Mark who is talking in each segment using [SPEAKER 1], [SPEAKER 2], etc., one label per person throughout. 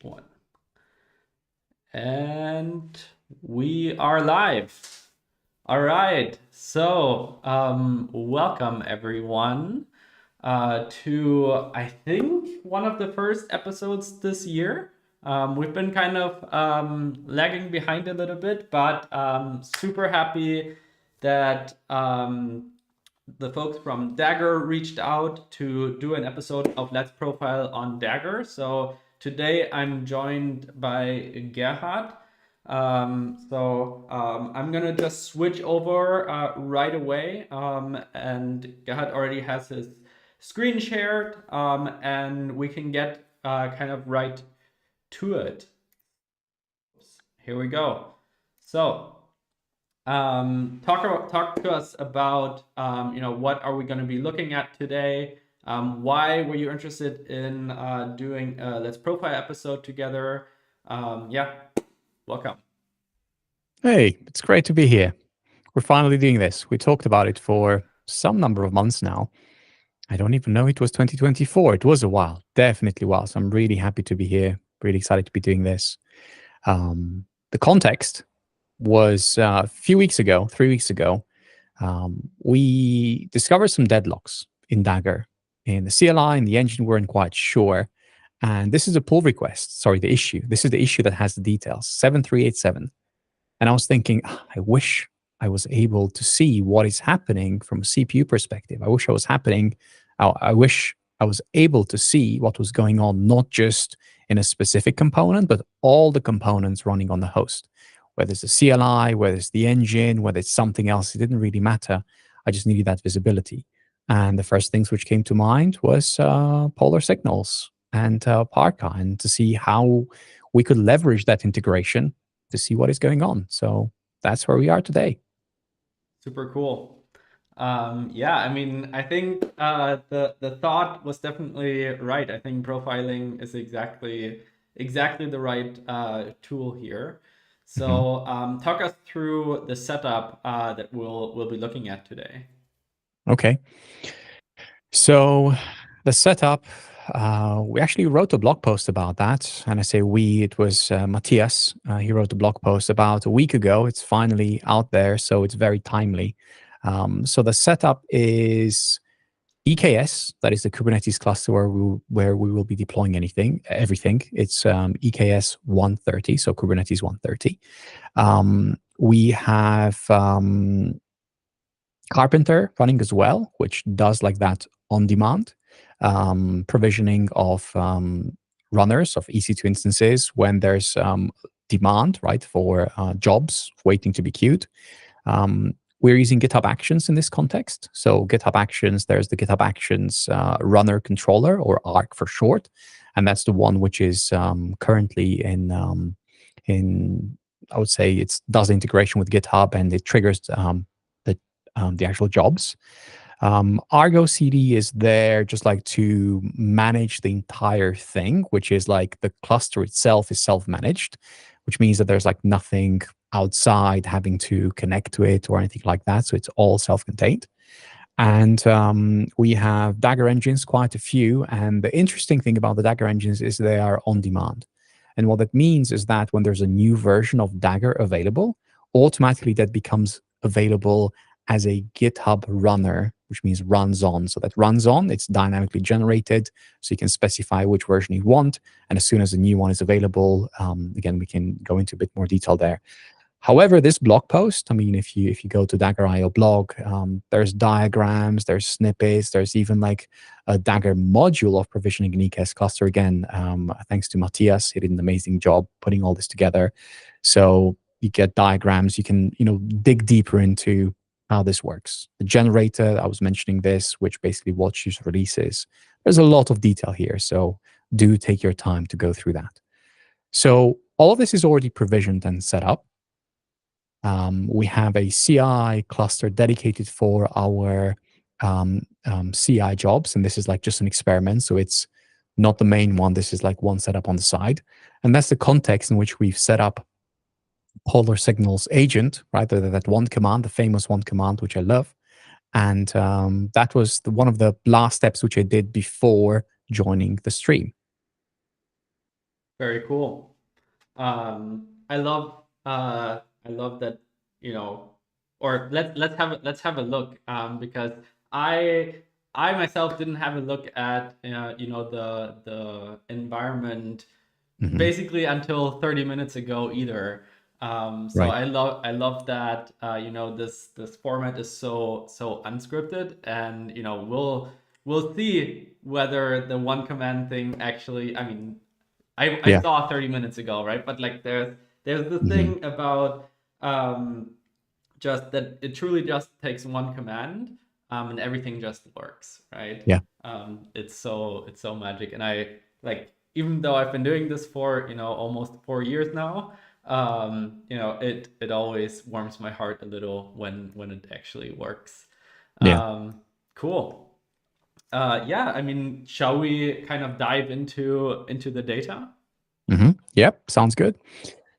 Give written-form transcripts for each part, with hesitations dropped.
[SPEAKER 1] one. And we are live. All right. So, welcome everyone to, I think, one of the first episodes this year. We've been kind of lagging behind a little bit, but super happy that the folks from Dagger reached out to do an episode of Let's Profile on Dagger. So today I'm joined by Gerhard. I'm gonna just switch over right away. And Gerhard already has his screen shared, and we can get kind of right to it. Here we go. So talk to us about what are we going to be looking at today? Why were you interested in doing a Let's Profile episode together? Yeah, welcome.
[SPEAKER 2] Hey, it's great to be here. We're finally doing this. We talked about it for some number of months now. I don't even know it was 2024. It was a while, definitely a while. So I'm really happy to be here, really excited to be doing this. The context was a few weeks ago, 3 weeks ago, we discovered some deadlocks in Dagger. In the CLI and the engine weren't quite sure. And this is a pull request. Sorry, the issue. This is the issue that has the details, 7387. And I was thinking, I wish I was able to see what is happening from a CPU perspective. I wish I wish I was able to see what was going on, not just in a specific component, but all the components running on the host. Whether it's the CLI, whether it's the engine, whether it's something else, it didn't really matter. I just needed that visibility. And the first things which came to mind was polar signals and Parka, and to see how we could leverage that integration to see what is going on. So that's where we are today.
[SPEAKER 1] Super cool. Yeah, I mean, I think the thought was definitely right. I think profiling is exactly the right tool here. So talk us through the setup that we'll be looking at today.
[SPEAKER 2] Okay. So the setup, we actually wrote a blog post about that. And I say we, it was Matthias. He wrote a blog post about a week ago. It's finally out there, so it's very timely. So the setup is EKS, that is the Kubernetes cluster where we will be deploying everything. It's EKS 130, so Kubernetes 130. We have Carpenter running as well, which does like that on demand provisioning of runners of EC2 instances when there's demand, right, for jobs waiting to be queued. We're using GitHub Actions in this context. So GitHub Actions, there's the GitHub Actions runner controller, or ARC for short, and that's the one which is currently in I would say it does integration with GitHub, and it triggers the actual jobs. Argo CD is there just like to manage the entire thing, which is like the cluster itself is self-managed, which means that there's like nothing outside having to connect to it or anything like that. So it's all self-contained. And we have Dagger engines, quite a few. And the interesting thing about the Dagger engines is they are on demand. And what that means is that when there's a new version of Dagger available, automatically that becomes available as a GitHub runner, which means runs on. So that runs on, it's dynamically generated, so you can specify which version you want. And as soon as a new one is available, again, we can go into a bit more detail there. However, this blog post, I mean, if you go to Dagger.io blog, there's diagrams, there's snippets, there's even like a Dagger module of provisioning an EKS cluster. Again, thanks to Matthias, he did an amazing job putting all this together. So you get diagrams, you can dig deeper into how this works. The generator, I was mentioning this, which basically watches releases. There's a lot of detail here, so do take your time to go through that. So all of this is already provisioned and set up. We have a CI cluster dedicated for our CI jobs, and this is like just an experiment, so it's not the main one. This is like one setup on the side, and that's the context in which we've set up Polar Signals agent, right? That one command, the famous one command, which I love. And that was one of the last steps which I did before joining the stream.
[SPEAKER 1] Very cool. I love that, you know, or let's have a look, because I I myself didn't have a look at the environment
[SPEAKER 2] Hmm.
[SPEAKER 1] basically until 30 minutes ago either. So
[SPEAKER 2] Right.
[SPEAKER 1] I love that, this format is so unscripted, and we'll see whether the one command thing actually, I mean, I
[SPEAKER 2] Yeah.
[SPEAKER 1] saw 30 minutes ago, right? But like there's the
[SPEAKER 2] Hmm.
[SPEAKER 1] thing about, um, just that it truly just takes one command, and everything just works, right?
[SPEAKER 2] Yeah.
[SPEAKER 1] It's so magic, and I like, even though I've been doing this for almost 4 years now, it always warms my heart a little when it actually works.
[SPEAKER 2] Yeah.
[SPEAKER 1] Cool. Yeah, I mean, shall we kind of dive into the data?
[SPEAKER 2] Yep. Sounds good.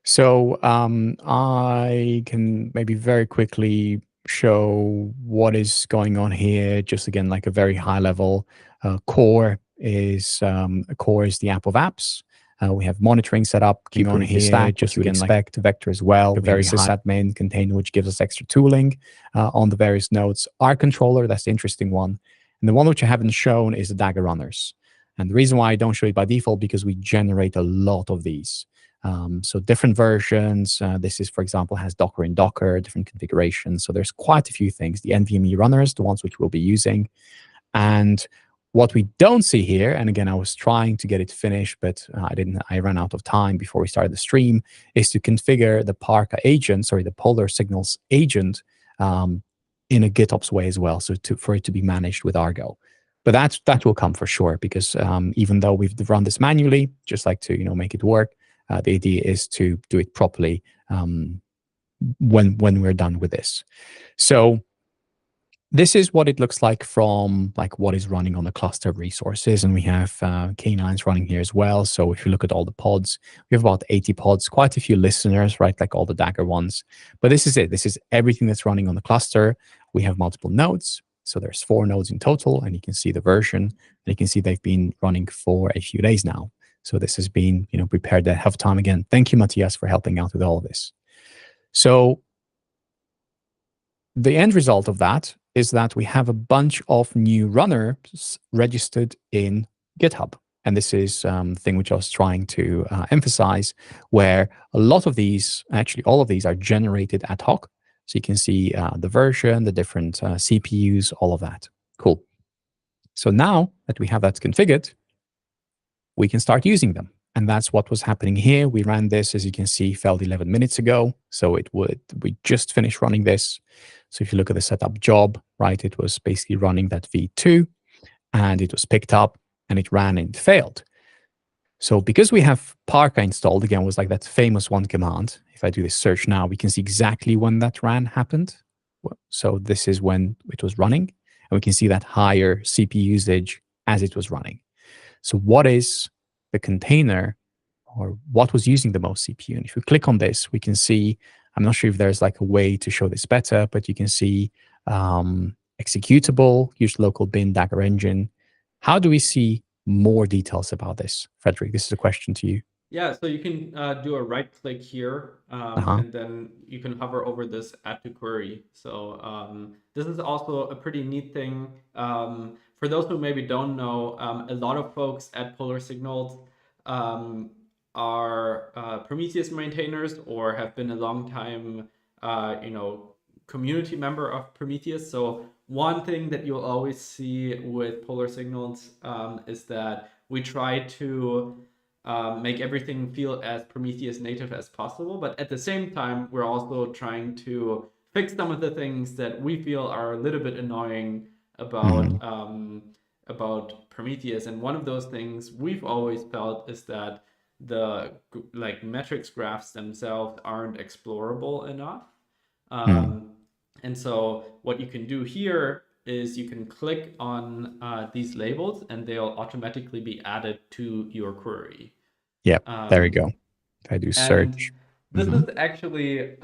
[SPEAKER 2] So I can maybe very quickly show what is going on here. Just again, like a very high level. Core is the app of apps. We have monitoring set up,
[SPEAKER 1] On
[SPEAKER 2] Kubernetes
[SPEAKER 1] here,
[SPEAKER 2] stack, what
[SPEAKER 1] just
[SPEAKER 2] you would
[SPEAKER 1] again, like
[SPEAKER 2] expect, Vector as well.
[SPEAKER 1] a
[SPEAKER 2] We have a
[SPEAKER 1] very high.
[SPEAKER 2] sysadmin container, which gives us extra tooling on the various nodes. Our controller, that's the interesting one. And the one which I haven't shown is the Dagger runners. And the reason why I don't show it by default, because we generate a lot of these. So different versions. This is, for example, has Docker in Docker, different configurations. So there's quite a few things. The NVMe runners, the ones which we'll be using. And what we don't see here, and again, I was trying to get it finished, but I didn't. I ran out of time before we started the stream, is to configure the Parka agent, sorry, the Polar Signals agent, um, in a GitOps way as well, so for it to be managed with Argo. But that will come for sure, because even though we've run this manually, just like to make it work, the idea is to do it properly when we're done with this. So this is what it looks like from like what is running on the cluster of resources. And we have K9s running here as well. So if you look at all the pods, we have about 80 pods, quite a few listeners, right? Like all the Dagger ones. But this is it. This is everything that's running on the cluster. We have multiple nodes. So there's 4 nodes in total, and you can see the version. And you can see they've been running for a few days now. So this has been, prepared ahead of time. Again, thank you, Matthias, for helping out with all of this. So the end result of that is that we have a bunch of new runners registered in GitHub. And this is the thing which I was trying to emphasize, where a lot of these, actually all of these, are generated ad hoc. So you can see the version, the different CPUs, all of that. Cool. So now that we have that configured, we can start using them. And that's what was happening here. We ran this, as you can see, failed 11 minutes ago. So we just finished running this. So if you look at the setup job, right, it was basically running that V2, and it was picked up and it ran and it failed. So because we have Parka installed, again, was like that famous one command. If I do this search now, we can see exactly when that ran happened. So this is when it was running, and we can see that higher CPU usage as it was running. So what is the container, or what was using the most CPU? And if you click on this, we can see, I'm not sure if there's like a way to show this better, but you can see executable, use local bin Dagger engine. How do we see more details about this? Frederick, this is a question to you.
[SPEAKER 1] Yeah, so you can do a right click here,
[SPEAKER 2] Uh-huh.
[SPEAKER 1] and then you can hover over this add to query. So this is also a pretty neat thing. For those who maybe don't know, a lot of folks at Polar Signals um, are Prometheus maintainers or have been a long time, community member of Prometheus. So one thing that you'll always see with Polar Signals is that we try to make everything feel as Prometheus native as possible. But at the same time, we're also trying to fix some of the things that we feel are a little bit annoying
[SPEAKER 2] Mhm.
[SPEAKER 1] about Prometheus. And one of those things we've always felt is that the like metrics graphs themselves aren't explorable enough.
[SPEAKER 2] Mm.
[SPEAKER 1] Um, and so what you can do here is you can click on these labels and they'll automatically be added to your query.
[SPEAKER 2] Yep, there we
[SPEAKER 1] Um,
[SPEAKER 2] go. If I do
[SPEAKER 1] and
[SPEAKER 2] search.
[SPEAKER 1] this
[SPEAKER 2] Mhm.
[SPEAKER 1] is actually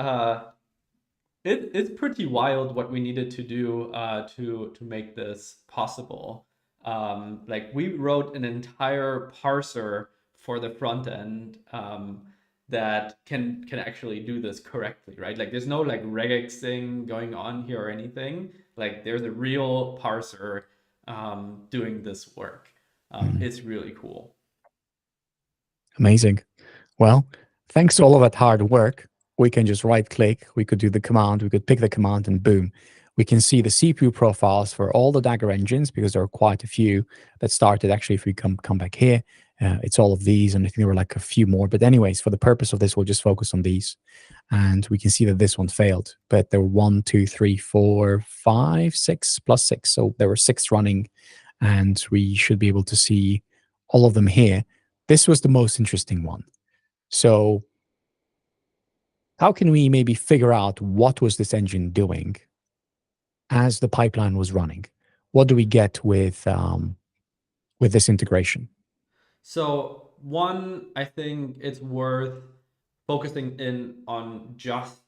[SPEAKER 1] it's pretty wild what we needed to do to make this possible. Like we wrote an entire parser for the front end that can actually do this correctly, right? Like there's no like regexing going on here or anything. Like there's a real parser doing this work.
[SPEAKER 2] Mhm.
[SPEAKER 1] It's really cool.
[SPEAKER 2] Amazing. Well, thanks to all of that hard work, we can just right click, we could do the command, we could pick the command, and boom, we can see the CPU profiles for all the Dagger engines, because there are quite a few that started. Actually, if we come back here, it's all of these, and I think there were like a few more. But anyways, for the purpose of this, we'll just focus on these. And we can see that this one failed, but there were 1, 2, 3, 4, 5, 6 plus 6. So there were 6 running, and we should be able to see all of them here. This was the most interesting one. So how can we maybe figure out what was this engine doing as the pipeline was running? What do we get with this integration?
[SPEAKER 1] So one, I think it's worth focusing in on just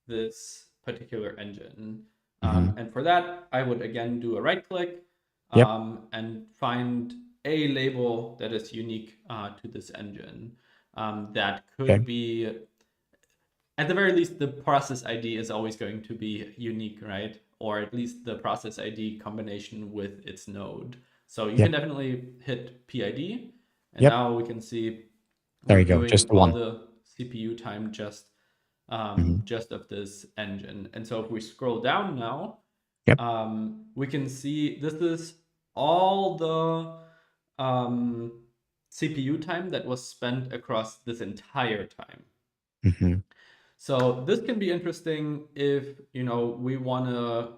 [SPEAKER 1] this particular engine.
[SPEAKER 2] Hmm.
[SPEAKER 1] And for that, I would again do a right click
[SPEAKER 2] Yep.
[SPEAKER 1] and find a label that is unique to this engine. That could
[SPEAKER 2] Okay.
[SPEAKER 1] be, at the very least, the process ID is always going to be unique, right? Or at least the process ID combination with its node. So you can
[SPEAKER 2] Yep.
[SPEAKER 1] definitely hit PID, and
[SPEAKER 2] Yep.
[SPEAKER 1] now we can see
[SPEAKER 2] There
[SPEAKER 1] we're
[SPEAKER 2] you go. Just
[SPEAKER 1] viewing
[SPEAKER 2] the
[SPEAKER 1] all
[SPEAKER 2] one.
[SPEAKER 1] the CPU time
[SPEAKER 2] Hmm.
[SPEAKER 1] just of this engine. And so if we scroll down now,
[SPEAKER 2] Yep.
[SPEAKER 1] we can see this is all the CPU time that was spent across this entire time.
[SPEAKER 2] Hmm.
[SPEAKER 1] So this can be interesting if we want to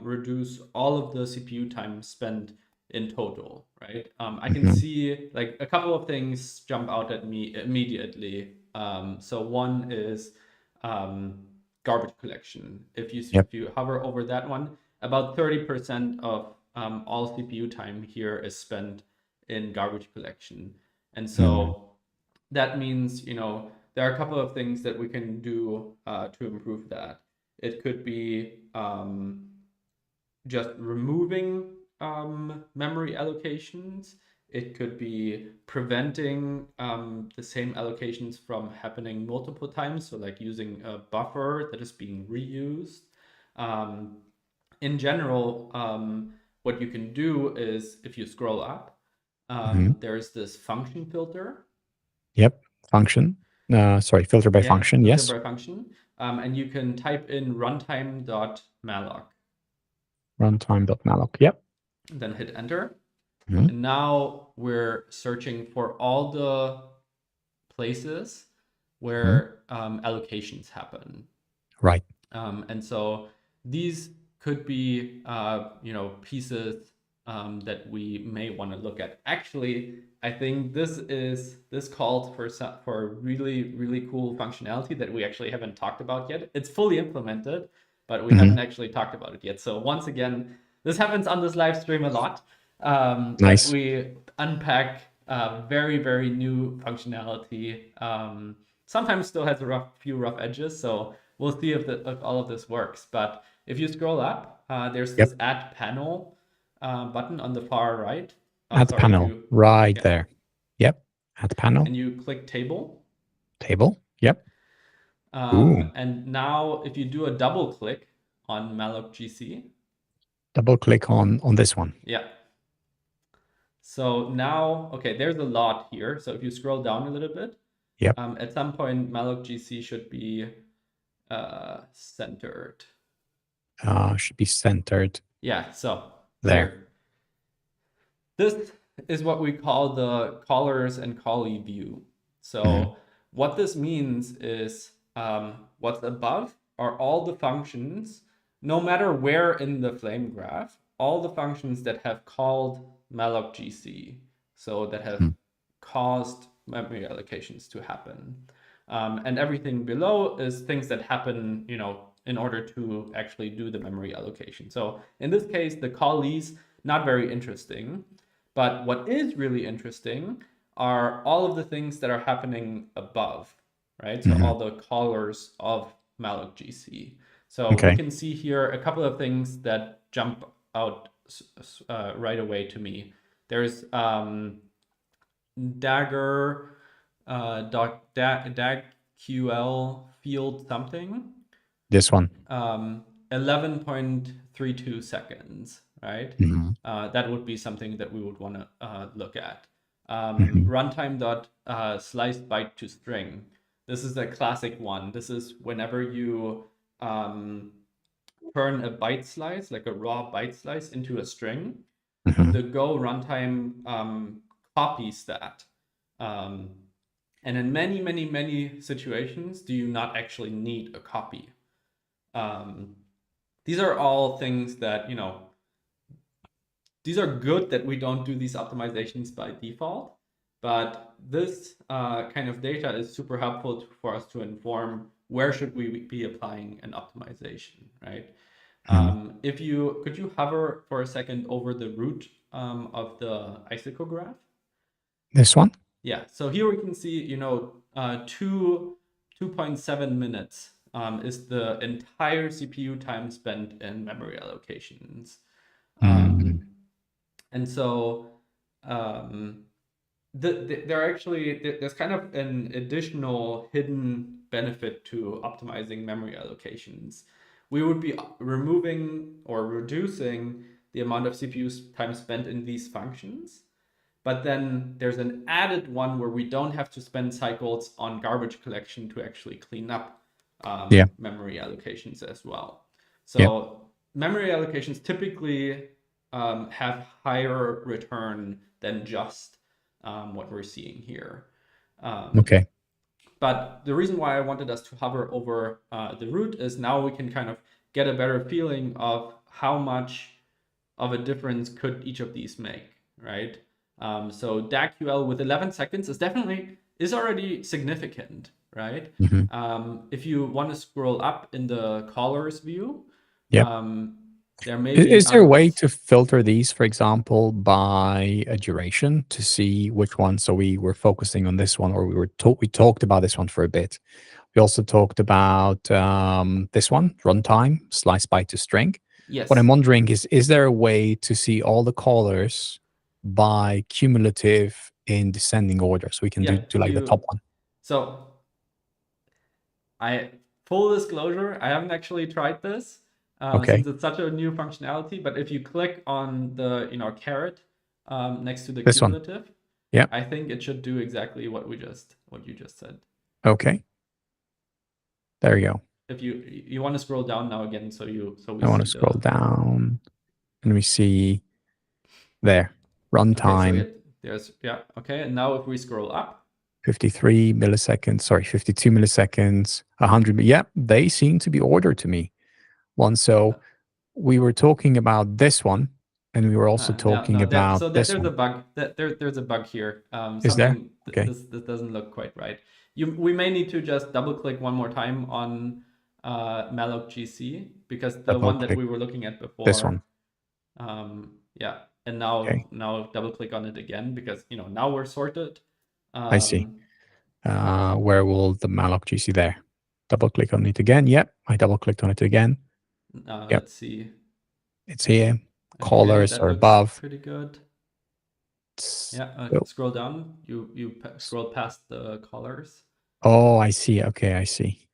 [SPEAKER 1] reduce all of the CPU time spent in total, right? I can
[SPEAKER 2] Hmm.
[SPEAKER 1] see like a couple of things jump out at me immediately. So one is um, garbage collection.
[SPEAKER 2] Yep.
[SPEAKER 1] If you hover over that one, about 30% of all CPU time here is spent in garbage collection, and
[SPEAKER 2] Hmm.
[SPEAKER 1] so that means there are a couple of things that we can do to improve that. It could be just removing memory allocations. It could be preventing the same allocations from happening multiple times, so like using a buffer that is being reused. Um, in general, what you can do is if you scroll up,
[SPEAKER 2] Hmm.
[SPEAKER 1] there's this function filter.
[SPEAKER 2] Yep. Function. Sorry, filter by
[SPEAKER 1] Yeah,
[SPEAKER 2] function.
[SPEAKER 1] filter
[SPEAKER 2] Yes.
[SPEAKER 1] by function. And you can type in runtime.malloc
[SPEAKER 2] Runtime.malloc. Yep.
[SPEAKER 1] and then hit enter.
[SPEAKER 2] Hmm.
[SPEAKER 1] And now we're searching for all the places
[SPEAKER 2] Hmm.
[SPEAKER 1] where allocations happen.
[SPEAKER 2] Right.
[SPEAKER 1] And so these could be, pieces that we may want to look at. Actually, I think this calls for really really cool functionality that we actually haven't talked about yet. It's fully implemented, but we
[SPEAKER 2] Hmm.
[SPEAKER 1] haven't actually talked about it yet. So once again, this happens on this live stream a lot, that
[SPEAKER 2] Nice.
[SPEAKER 1] we unpack very very new functionality. Sometimes still has a few rough edges, so we'll see if all of this works. But if you scroll up, there's
[SPEAKER 2] Yep.
[SPEAKER 1] this add panel button on the far right.
[SPEAKER 2] Add
[SPEAKER 1] Sorry if
[SPEAKER 2] panel.
[SPEAKER 1] you,
[SPEAKER 2] Right
[SPEAKER 1] yeah,
[SPEAKER 2] there. Yep. Add panel.
[SPEAKER 1] and you click table.
[SPEAKER 2] Table. Yep. Ooh.
[SPEAKER 1] And now if you do a double click on malloc GC,
[SPEAKER 2] Double click on this one.
[SPEAKER 1] yeah. So now, okay, there's a lot here. So if you scroll down a little bit,
[SPEAKER 2] Yep.
[SPEAKER 1] at some point malloc GC should be centered.
[SPEAKER 2] Should be centered
[SPEAKER 1] Yeah, so
[SPEAKER 2] there.
[SPEAKER 1] here. This is what we call the callers and callee view.
[SPEAKER 2] Hmm.
[SPEAKER 1] So what this means is what's above are all the functions, no matter where in the flame graph, all the functions that have called malloc GC, so that have
[SPEAKER 2] Hmm.
[SPEAKER 1] caused memory allocations to happen. And everything below is things that happen, in order to actually do the memory allocation. So in this case, the callees, not very interesting. But what is really interesting are all of the things that are happening above, right? So
[SPEAKER 2] Hmm.
[SPEAKER 1] all the callers of malloc GC. So we
[SPEAKER 2] Okay.
[SPEAKER 1] can see here a couple of things that jump out right away to me. There's Dagger. DagQL field something.
[SPEAKER 2] This one.
[SPEAKER 1] 11.32 seconds, right?
[SPEAKER 2] Mhm.
[SPEAKER 1] That would be something that we would want to look at.
[SPEAKER 2] Mhm.
[SPEAKER 1] Runtime dot slice byte to string. This is a classic one. This is whenever you turn a byte slice, like a raw byte slice, into a string.
[SPEAKER 2] Mhm.
[SPEAKER 1] The Go runtime copies that. And in many, many, many situations, do you not actually need a copy? These are all things that, these are good that we don't do these optimizations by default, but this kind of data is super helpful for us to inform where should we be applying an optimization, right?
[SPEAKER 2] Mhm.
[SPEAKER 1] Could you hover for a second over the root of the icicle graph?
[SPEAKER 2] This one.
[SPEAKER 1] Yeah, so here we can see, 2.7 minutes is the entire CPU time spent in memory allocations.
[SPEAKER 2] Mm.
[SPEAKER 1] And so there's kind of an additional hidden benefit to optimizing memory allocations. We would be removing or reducing the amount of CPU time spent in these functions. But then there's an added one where we don't have to spend cycles on garbage collection to actually clean up
[SPEAKER 2] Yeah.
[SPEAKER 1] memory allocations as well.
[SPEAKER 2] Yeah.
[SPEAKER 1] So memory allocations typically have higher return than just what we're seeing here.
[SPEAKER 2] Okay.
[SPEAKER 1] But the reason why I wanted us to hover over the root is now we can kind of get a better feeling of how much of a difference could each of these make, right? So DagQL with 11 seconds is already significant, right?
[SPEAKER 2] Mhm.
[SPEAKER 1] If you want to scroll up in the callers view,
[SPEAKER 2] Yep.
[SPEAKER 1] there may be
[SPEAKER 2] Is there a way
[SPEAKER 1] others.
[SPEAKER 2] to filter these, for example, by a duration to see which one? So we were focusing on this one, or we talked about this one for a bit. We also talked about this one, runtime, slice byte to string. What I'm
[SPEAKER 1] Yes.
[SPEAKER 2] wondering is there a way to see all the callers by cumulative in descending order? So we can
[SPEAKER 1] Yeah.
[SPEAKER 2] do like the top one.
[SPEAKER 1] So I full disclosure, I haven't actually tried this
[SPEAKER 2] Okay.
[SPEAKER 1] since it's such a new functionality. But if you click on the caret next to the
[SPEAKER 2] This one.
[SPEAKER 1] cumulative,
[SPEAKER 2] Yeah.
[SPEAKER 1] I think it should do exactly what you just said.
[SPEAKER 2] Okay. There you go.
[SPEAKER 1] If you want to scroll down now again, so we
[SPEAKER 2] I want to
[SPEAKER 1] see
[SPEAKER 2] scroll
[SPEAKER 1] the.
[SPEAKER 2] down and we see there
[SPEAKER 1] Okay, so
[SPEAKER 2] runtime
[SPEAKER 1] okay, and now if we scroll up,
[SPEAKER 2] 53 milliseconds, sorry, 52 milliseconds, 100. Yeah, they seem to be ordered to me. One. So we were talking about this one, and we were also talking
[SPEAKER 1] no,
[SPEAKER 2] about this
[SPEAKER 1] there's a
[SPEAKER 2] one.
[SPEAKER 1] bug. There's a bug here.
[SPEAKER 2] Is there?
[SPEAKER 1] Something
[SPEAKER 2] Okay.
[SPEAKER 1] this doesn't look quite right. We may need to just double click one more time on malloc GC because the
[SPEAKER 2] Double
[SPEAKER 1] one that
[SPEAKER 2] click
[SPEAKER 1] we were looking at
[SPEAKER 2] this one.
[SPEAKER 1] before, yeah, and
[SPEAKER 2] Okay.
[SPEAKER 1] now double click on it again because now we're sorted.
[SPEAKER 2] I see. Where will the malloc GC there? Double click on it again. Yep. I double clicked on it again. Yep.
[SPEAKER 1] Let's see.
[SPEAKER 2] It's here.
[SPEAKER 1] Okay,
[SPEAKER 2] Colors
[SPEAKER 1] that
[SPEAKER 2] are
[SPEAKER 1] looks
[SPEAKER 2] above.
[SPEAKER 1] pretty good. Yeah,
[SPEAKER 2] Oh,
[SPEAKER 1] scroll down. Scroll past the colors,
[SPEAKER 2] oh, I see. Okay, I see.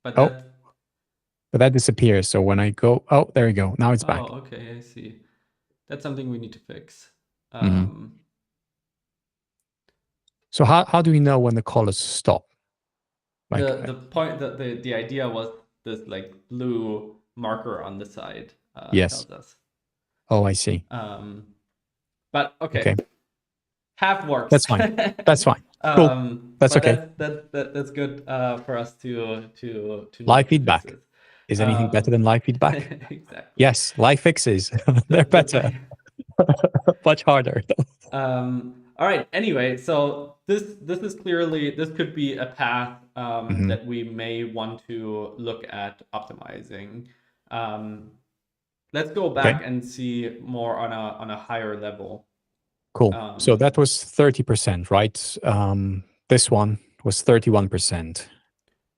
[SPEAKER 1] but
[SPEAKER 2] Oh, but that disappears. So when I go, oh, there you go. Now it's back.
[SPEAKER 1] okay, I see. That's something we need to fix.
[SPEAKER 2] Mhm. So how do we know when the colors stop? Like,
[SPEAKER 1] The point the idea was this like blue marker on the side
[SPEAKER 2] yes.
[SPEAKER 1] tells us.
[SPEAKER 2] Oh, I see.
[SPEAKER 1] But okay.
[SPEAKER 2] Okay.
[SPEAKER 1] Half works.
[SPEAKER 2] That's fine. That's fine. Cool. That's
[SPEAKER 1] but
[SPEAKER 2] okay.
[SPEAKER 1] that's good for us to
[SPEAKER 2] Live
[SPEAKER 1] note the
[SPEAKER 2] feedback.
[SPEAKER 1] fixes.
[SPEAKER 2] Is anything better than live feedback?
[SPEAKER 1] Exactly.
[SPEAKER 2] Yes, live fixes. They're better. Much harder.
[SPEAKER 1] All right. Anyway, so this could be a path that we may want to look at optimizing. Let's go back and see more on a higher level.
[SPEAKER 2] Cool. So that was 30%, right? This one was 31%.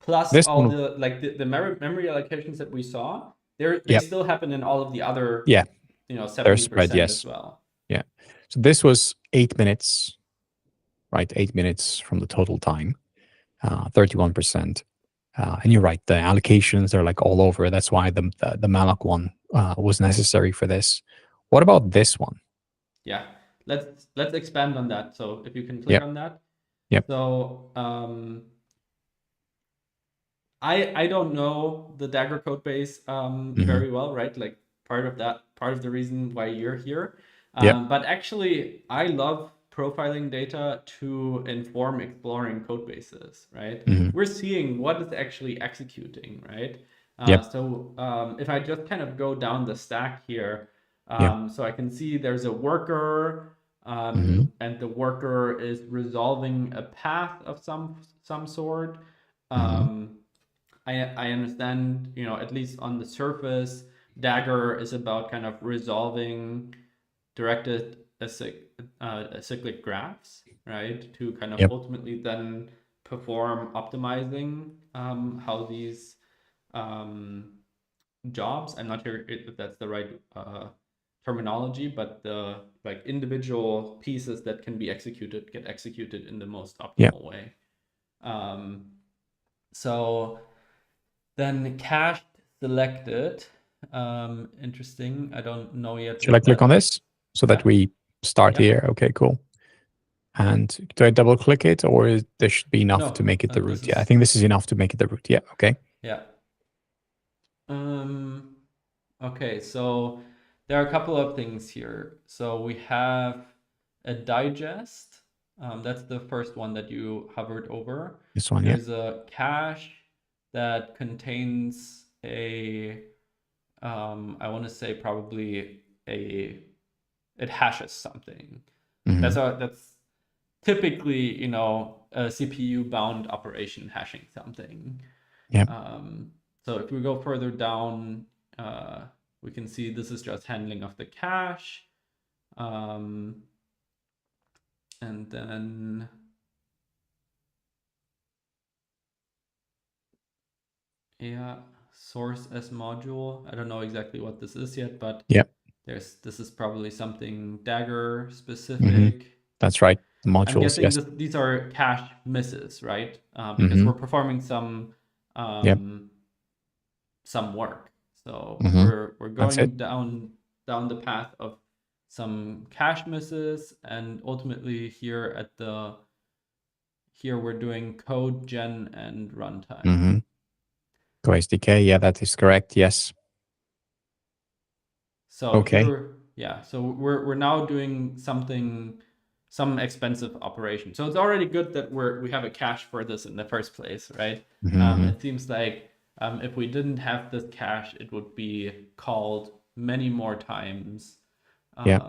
[SPEAKER 1] Plus
[SPEAKER 2] this
[SPEAKER 1] all
[SPEAKER 2] one,
[SPEAKER 1] the memory allocations that we saw, they still happen in all of the other
[SPEAKER 2] 70%
[SPEAKER 1] spread,
[SPEAKER 2] yes.
[SPEAKER 1] as well.
[SPEAKER 2] Yeah. So this was 8 minutes. right? 8 minutes from the total time, 31%. And you're right, the allocations are like all over. That's why the malloc one was necessary for this. What about this one?
[SPEAKER 1] Yeah, let's expand on that. So if you can click
[SPEAKER 2] Yep.
[SPEAKER 1] on that.
[SPEAKER 2] Yep.
[SPEAKER 1] So I don't know the Dagger code base very well, right? Like part of the reason why you're here.
[SPEAKER 2] Yep.
[SPEAKER 1] But actually, I love profiling data to inform exploring code bases, right? We're seeing what is actually executing, right?
[SPEAKER 2] Yep.
[SPEAKER 1] So if I just kind of go down the stack here,
[SPEAKER 2] Yep.
[SPEAKER 1] so I can see there's a worker, and the worker is resolving a path of some sort. I understand, at least on the surface, Dagger is about kind of resolving directed acyclic graphs, right? To kind of
[SPEAKER 2] Yep.
[SPEAKER 1] ultimately then perform optimizing how these jobs. I'm not sure if that's the right terminology, but the like individual pieces that can be executed get executed in the most
[SPEAKER 2] Yep.
[SPEAKER 1] optimal way. So then cached selected. Interesting. I don't know yet
[SPEAKER 2] Should I
[SPEAKER 1] what
[SPEAKER 2] click on
[SPEAKER 1] that.
[SPEAKER 2] this so that
[SPEAKER 1] Yeah.
[SPEAKER 2] we start
[SPEAKER 1] Yeah.
[SPEAKER 2] here? Okay, cool. And do I double click it, or there should be enough to
[SPEAKER 1] No.
[SPEAKER 2] make it the
[SPEAKER 1] This
[SPEAKER 2] root? Yeah, I
[SPEAKER 1] is.
[SPEAKER 2] think this is enough to make it the root. Yeah, okay.
[SPEAKER 1] Yeah. Okay. So there are a couple of things here. So we have a digest. That's the first one that you hovered over.
[SPEAKER 2] This one, yeah.
[SPEAKER 1] There's a cache that contains a I want to say probably it hashes something. That's typically a CPU bound operation hashing something.
[SPEAKER 2] Yep.
[SPEAKER 1] So if we go further down, we can see this is just handling of the cache, and then yeah, source as module. I don't know exactly what this is yet, but
[SPEAKER 2] Yep.
[SPEAKER 1] this is probably something Dagger specific.
[SPEAKER 2] That's right. The
[SPEAKER 1] I'm
[SPEAKER 2] modules,
[SPEAKER 1] guessing
[SPEAKER 2] yes.
[SPEAKER 1] these are cache misses, right? Because we're performing
[SPEAKER 2] Yep.
[SPEAKER 1] some work. So
[SPEAKER 2] Mm-hmm.
[SPEAKER 1] we're
[SPEAKER 2] That's it.
[SPEAKER 1] going down the path of some cache misses, and ultimately here we're doing code gen and runtime.
[SPEAKER 2] Go SDK. Yeah, that is correct. Yes.
[SPEAKER 1] So
[SPEAKER 2] Okay.
[SPEAKER 1] so we're now doing some expensive operation. So it's already good that we have a cache for this in the first place, right? It seems like if we didn't have this cache, it would be called many more times.
[SPEAKER 2] Yeah.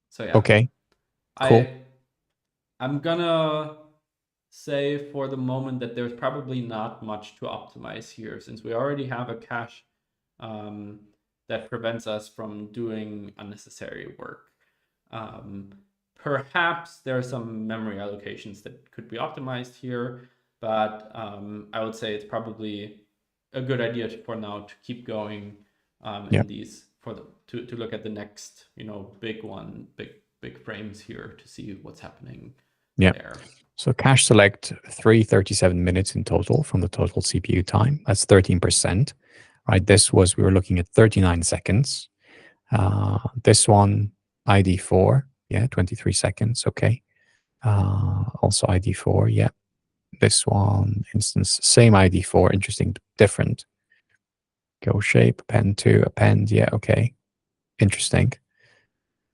[SPEAKER 1] So yeah.
[SPEAKER 2] Okay. Cool.
[SPEAKER 1] I'm gonna say for the moment that there's probably not much to optimize here, since we already have a cache that prevents us from doing unnecessary work. Perhaps there are some memory allocations that could be optimized here, but I would say it's probably a good idea for now to keep going in these to look at the next big frames here to see what's happening there.
[SPEAKER 2] So cache select 337 minutes in total from the total CPU time. That's 13%. Right. We were looking at 39 seconds. This one, ID4. Yeah, 23 seconds. Okay. Also ID4. Yeah. This one, instance, same ID4. Interesting, different. Go shape, append to, append. Yeah. Okay. Interesting.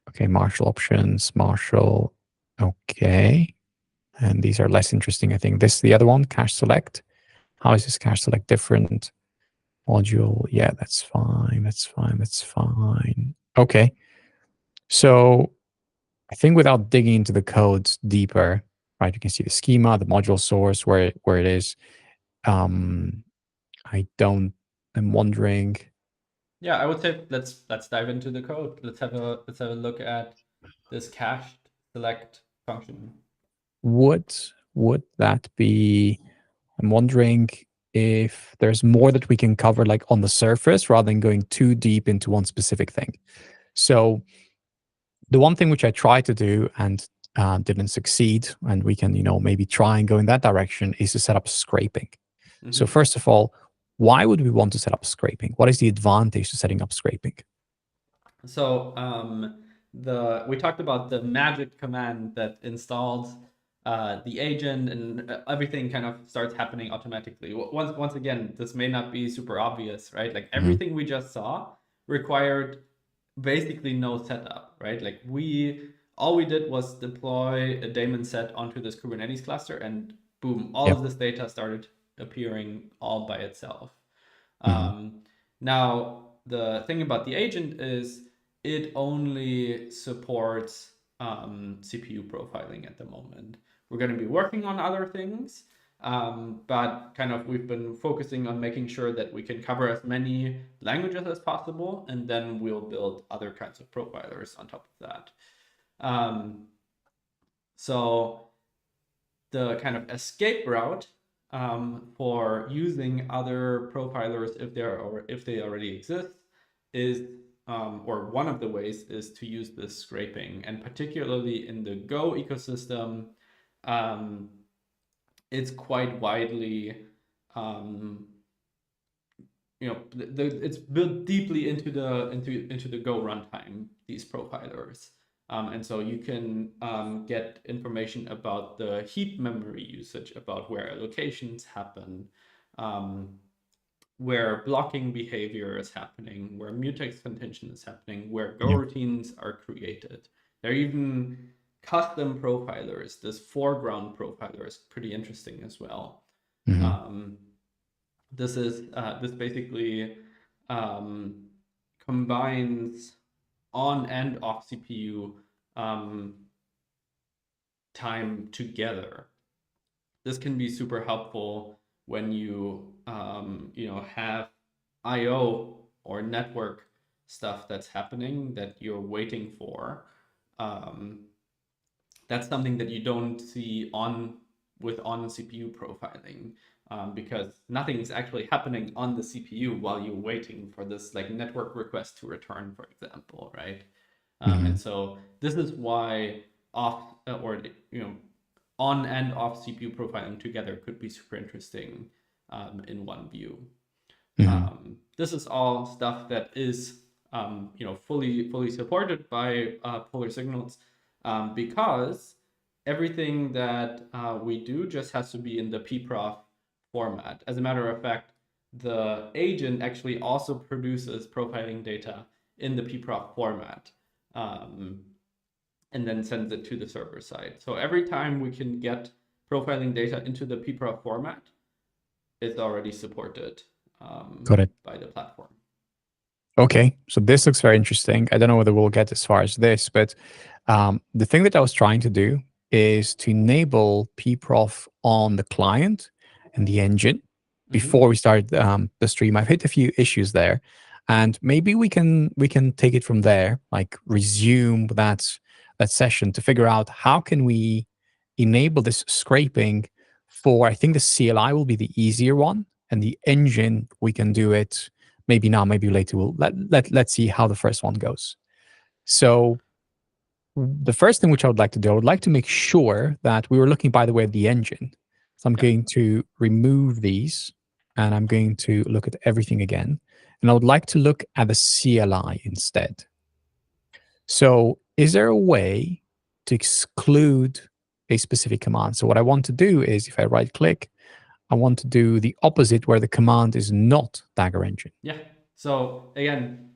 [SPEAKER 2] Okay. Marshal options, Marshal. Okay. And these are less interesting, I think. This is the other one, cache select. How is this cache select different? Module, yeah, that's fine, that's fine, that's fine. Okay. So I think without digging into the codes deeper, right, you can see the schema, the module source, where it is. I'm wondering.
[SPEAKER 1] Yeah, I would say let's dive into the code. Let's have a look at this cached select function.
[SPEAKER 2] Would that be? I'm wondering if there's more that we can cover like on the surface rather than going too deep into one specific thing. So the one thing which I try to do, and didn't succeed, and we can, maybe try and go in that direction, is to set up scraping. So
[SPEAKER 1] Mm-hmm.
[SPEAKER 2] first of all, why would we want to set up scraping? What is the advantage to setting up scraping?
[SPEAKER 1] So we talked about the magic command that installs the agent, and everything kind of starts happening automatically. Once again, this may not be super obvious, right? Like
[SPEAKER 2] Hmm.
[SPEAKER 1] everything we just saw required basically no setup, right? Like all we did was deploy a daemon set onto this Kubernetes cluster, and boom, all
[SPEAKER 2] Yeah.
[SPEAKER 1] of this data started appearing all by itself.
[SPEAKER 2] Hmm.
[SPEAKER 1] Um, Now, the thing about the agent is it only supports CPU profiling at the moment. We're going to be working on other things, but kind of we've been focusing on making sure that we can cover as many languages as possible, and then we'll build other kinds of profilers on top of that. So the kind of escape route for using other profilers if they already exist is or one of the ways is to use this scraping, and particularly in the Go ecosystem, um, it's quite widely um, it's built deeply into the Go runtime, these profilers. And so you can get information about the heap memory usage, about where allocations happen, um, where blocking behavior is happening, where mutex contention is happening, where Go
[SPEAKER 2] Yeah.
[SPEAKER 1] routines are created. There are even custom profilers. This foreground profiler is pretty interesting as well.
[SPEAKER 2] Hmm.
[SPEAKER 1] Um, this basically um, combines on and off CPU um, time together. This can be super helpful when you have I/O or network stuff that's happening that you're waiting for. Um, that's something that you don't see on CPU profiling, because nothing is actually happening on the CPU while you're waiting for this like network request to return, for example, right? And
[SPEAKER 2] Hmm.
[SPEAKER 1] so this is why off or on and off CPU profiling together could be super interesting in one view.
[SPEAKER 2] Hmm.
[SPEAKER 1] This is all stuff that is fully supported by polar signals, because everything that we do just has to be in the pprof format. As a matter of fact, the agent actually also produces profiling data in the pprof format, um, and then sends it to the server side. So every time we can get profiling data into the pprof format, it's already supported
[SPEAKER 2] Got it.
[SPEAKER 1] by the platform.
[SPEAKER 2] Okay, so this looks very interesting. I don't know whether we'll get as far as this, but the thing that I was trying to do is to enable pprof on the client and the engine
[SPEAKER 1] Mm-hmm.
[SPEAKER 2] before we start the stream. I've hit a few issues there, and maybe we can take it from there, like resume that session to figure out how can we enable this scraping for. I think the CLI will be the easier one, and the engine we can do it maybe now, maybe later. Let's see how the first one goes. So the first thing which I would like to do, I would like to make sure that we were looking, by the way, at the engine. So I'm
[SPEAKER 1] Yeah.
[SPEAKER 2] going to remove these and I'm going to look at everything again. And I would like to look at the CLI instead. So is there a way to exclude a specific command? So what I want to do is if I right click, I want to do the opposite where the command is not Dagger engine.
[SPEAKER 1] Yeah. So again,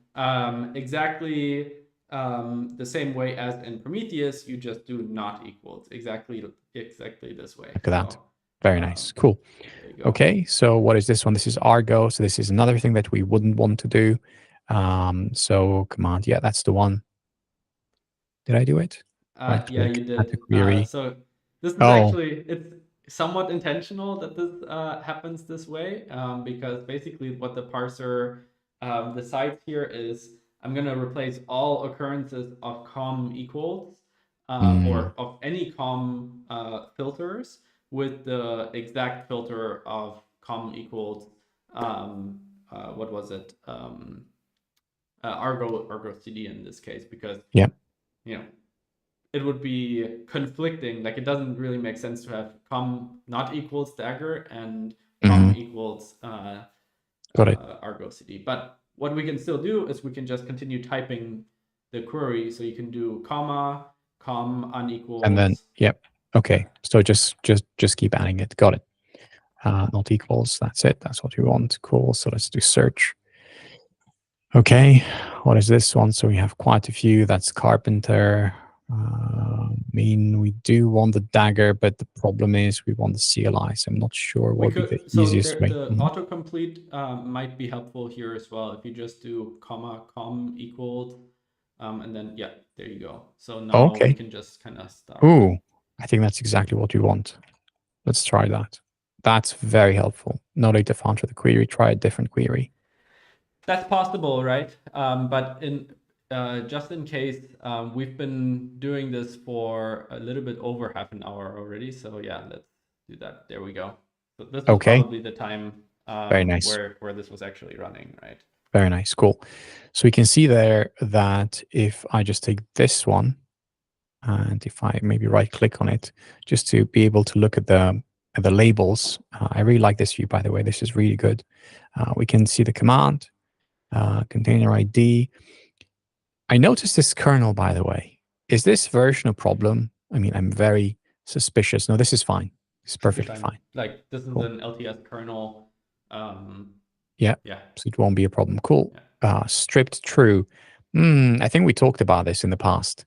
[SPEAKER 1] exactly the same way as in Prometheus, you just do not equals exactly this way.
[SPEAKER 2] Look at that.
[SPEAKER 1] So
[SPEAKER 2] Very
[SPEAKER 1] um,
[SPEAKER 2] nice. Cool.
[SPEAKER 1] there you go.
[SPEAKER 2] Okay, so what is this one? This is Argo. So this is another thing that we wouldn't want to do. So command, yeah, that's the one. Did I do it? Right
[SPEAKER 1] Yeah,
[SPEAKER 2] click,
[SPEAKER 1] you
[SPEAKER 2] add to
[SPEAKER 1] did.
[SPEAKER 2] query.
[SPEAKER 1] So this is
[SPEAKER 2] Oh,
[SPEAKER 1] actually it's somewhat intentional that this happens this way, because basically what the parser decides here is I'm gonna replace all occurrences of com equals
[SPEAKER 2] mm,
[SPEAKER 1] or of any com filters with the exact filter of com equals what was it Argo CD in this case, because
[SPEAKER 2] yeah.
[SPEAKER 1] you know it would be conflicting. Like it doesn't really make sense to have com not equals Dagger and com
[SPEAKER 2] Mhm.
[SPEAKER 1] equals
[SPEAKER 2] Got it.
[SPEAKER 1] Argo CD. But what we can still do is we can just continue typing the query. So you can do comma, com
[SPEAKER 2] And then,
[SPEAKER 1] unequals.
[SPEAKER 2] yep. Okay. So just keep adding it. Got it. Not equals. That's it. That's what we want. Cool. So let's do search. Okay. What is this one? So we have quite a few. That's carpenter. We do want the Dagger, but the problem is we want the CLI. So I'm not sure
[SPEAKER 1] We
[SPEAKER 2] what would be the
[SPEAKER 1] could, so
[SPEAKER 2] easiest way.
[SPEAKER 1] the autocomplete might be helpful here as well. If you just do comma, com equals, and then, yeah, there you go. So now we
[SPEAKER 2] Okay.
[SPEAKER 1] can just kind of start.
[SPEAKER 2] Ooh, I think that's exactly what we want. Let's try that. That's very helpful. No data found for the query. Try a different query.
[SPEAKER 1] That's possible, right? But just in case, we've been doing this for a little bit over half an hour already. So yeah, let's do that. There we go. So this was
[SPEAKER 2] Okay.
[SPEAKER 1] probably the time
[SPEAKER 2] Very nice.
[SPEAKER 1] where this was actually running, right?
[SPEAKER 2] Very nice. Cool. So we can see there that if I just take this one and if I maybe right click on it, just to be able to look at the labels. I really like this view, by the way. This is really good. We can see the command, container ID. I noticed this kernel, by the way. Is this version a problem? I mean, I'm very suspicious. No, this is fine. It's perfectly fine.
[SPEAKER 1] Like this is
[SPEAKER 2] Cool.
[SPEAKER 1] an LTS kernel.
[SPEAKER 2] Yeah.
[SPEAKER 1] Yeah.
[SPEAKER 2] So it won't be a problem. Cool.
[SPEAKER 1] Yeah.
[SPEAKER 2] Stripped true. I think we talked about this in the past.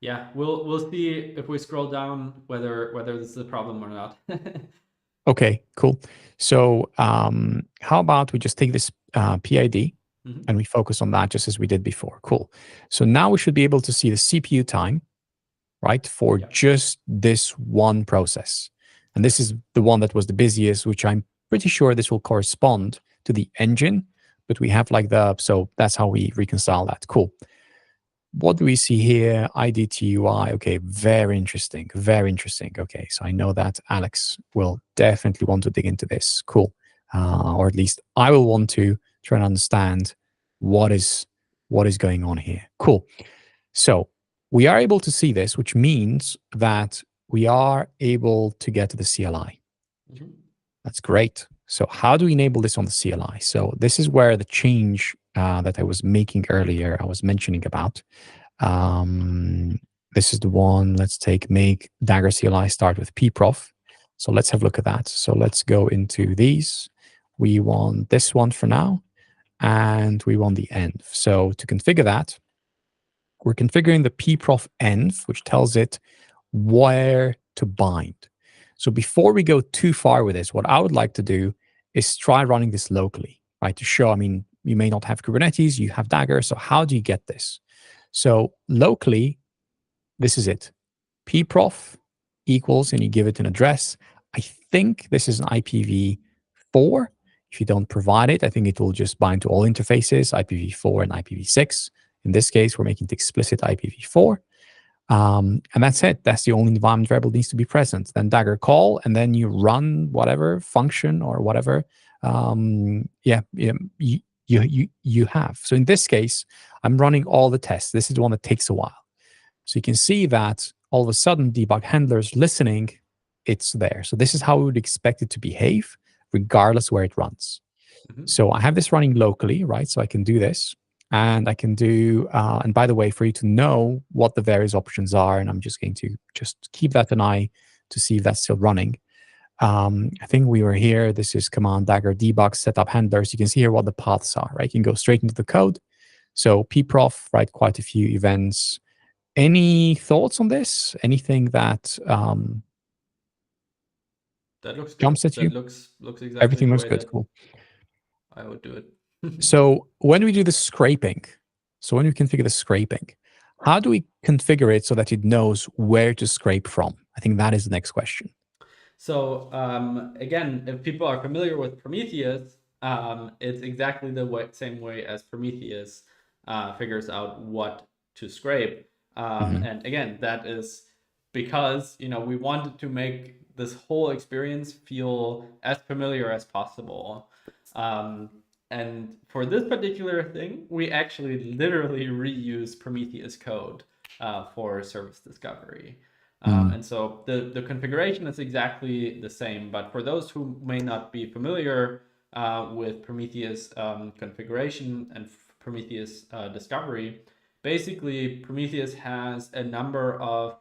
[SPEAKER 1] Yeah, we'll see if we scroll down whether this is a problem or not.
[SPEAKER 2] Okay, cool. So how about we just take this PID and we focus on that just as we did before. Cool. So now we should be able to see the CPU time, right, for just this one process. And this is the one that was the busiest, which I'm pretty sure this will correspond to the engine, but we have like so that's how we reconcile that. Cool. What do we see here? IDTUI. Okay, very interesting. Very interesting. Okay, so I know that Alex will definitely want to dig into this. Cool. Or at least I will want to try and understand what is going on here. Cool. So we are able to see this, which means that we are able to get to the CLI. That's great. So how do we enable this on the CLI? So this is where the change that I was making earlier, I was mentioning about. This is the one. Let's make Dagger CLI start with pprof. So let's have a look at that. So let's go into these. We want this one for now, and we want the env. So to configure that, we're configuring the pprof env, which tells it where to bind. So before we go too far with this, what I would like to do is try running this locally, right? To show, I mean, you may not have Kubernetes, you have Dagger. So how do you get this? So locally, this is it. pprof equals, and you give it an address. I think this is an IPv4. If you don't provide it, I think it will just bind to all interfaces, IPv4 and IPv6. In this case, we're making it explicit IPv4. And that's it. That's the only environment variable needs to be present. Then Dagger call, and then you run whatever function or whatever. You have. So in this case, I'm running all the tests. This is the one that takes a while. So you can see that all of a sudden debug handlers listening, it's there. So this is how we would expect it to behave, regardless where it runs. So I have this running locally, right? So I can do this. And I can do, and by the way, for you to know what the various options are, and I'm just going to just keep that an eye to see if that's still running. I think we were here. This is command Dagger debug setup handlers. You can see here what the paths are, right? You can go straight into the code. So pprof, right? Quite a few events. Any thoughts on this? Anything that
[SPEAKER 1] that looks good.
[SPEAKER 2] Jumps at you?
[SPEAKER 1] That looks exactly
[SPEAKER 2] Everything
[SPEAKER 1] the
[SPEAKER 2] looks
[SPEAKER 1] way
[SPEAKER 2] good.
[SPEAKER 1] that
[SPEAKER 2] Cool.
[SPEAKER 1] I would do it.
[SPEAKER 2] So when we do the scraping, so when we configure the scraping, how do we configure it so that it knows where to scrape from? I think that is the next question.
[SPEAKER 1] So again, if people are familiar with Prometheus, it's exactly the same way as Prometheus figures out what to scrape. And again, that is because we wanted to make this whole experience feel as familiar as possible. And for this particular thing, we actually literally reuse Prometheus code. for service discovery.
[SPEAKER 2] Mm.
[SPEAKER 1] And so the configuration is exactly the same, but for those who may not be familiar with Prometheus configuration and Prometheus discovery, basically Prometheus has a number of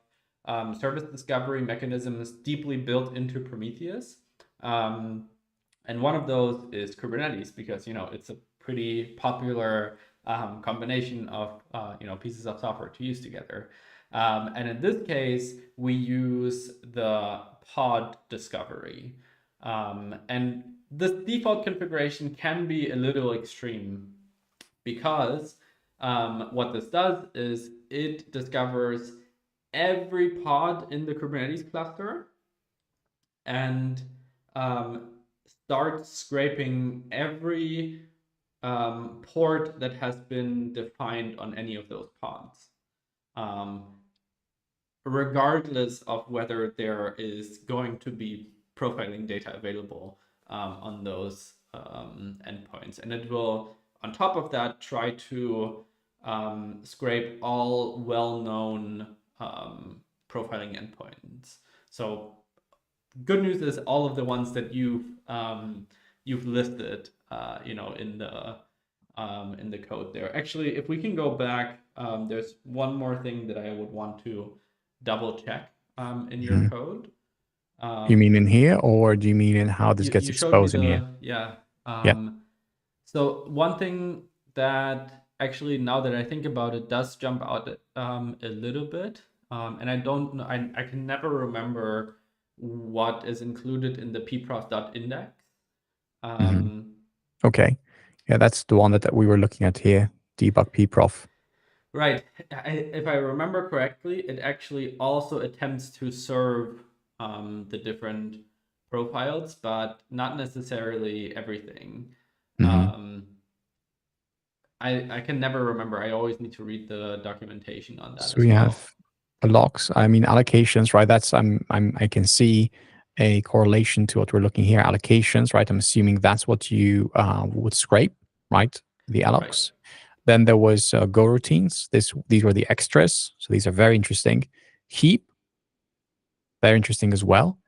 [SPEAKER 1] service discovery mechanisms deeply built into Prometheus. And one of those is Kubernetes, because it's a pretty popular combination of pieces of software to use together. And in this case, we use the pod discovery. And this default configuration can be a little extreme, because what this does is it discovers every pod in the Kubernetes cluster and starts scraping every port that has been defined on any of those pods, um, regardless of whether there is going to be profiling data available on those endpoints. And it will, on top of that, try to scrape all well-known profiling endpoints. So good news is all of the ones that you've listed, in the code there. Actually, if we can go back, there's one more thing that I would want to double check in your
[SPEAKER 2] Mhm.
[SPEAKER 1] code.
[SPEAKER 2] You mean in here, or do you mean in how this gets
[SPEAKER 1] You showed me
[SPEAKER 2] exposed in here?
[SPEAKER 1] yeah.
[SPEAKER 2] Yeah.
[SPEAKER 1] So one thing that actually, now that I think about it, does jump out a little bit, and I don't know, I can never remember what is included in the pprof.index.
[SPEAKER 2] Mhm. Okay. Yeah, that's the one that we were looking at here. Debug pprof.
[SPEAKER 1] Right. If I remember correctly, it actually also attempts to serve the different profiles, but not necessarily everything.
[SPEAKER 2] Mhm.
[SPEAKER 1] I can never remember. I always need to read the documentation on that
[SPEAKER 2] So
[SPEAKER 1] as
[SPEAKER 2] we
[SPEAKER 1] well.
[SPEAKER 2] have logs. I mean allocations, right? That's I can see a correlation to what we're looking here. Allocations, right? I'm assuming that's what you would scrape, right? The
[SPEAKER 1] Right.
[SPEAKER 2] allocs. Then there was go routines. These were the extras. So these are very interesting. Heap, very interesting as well.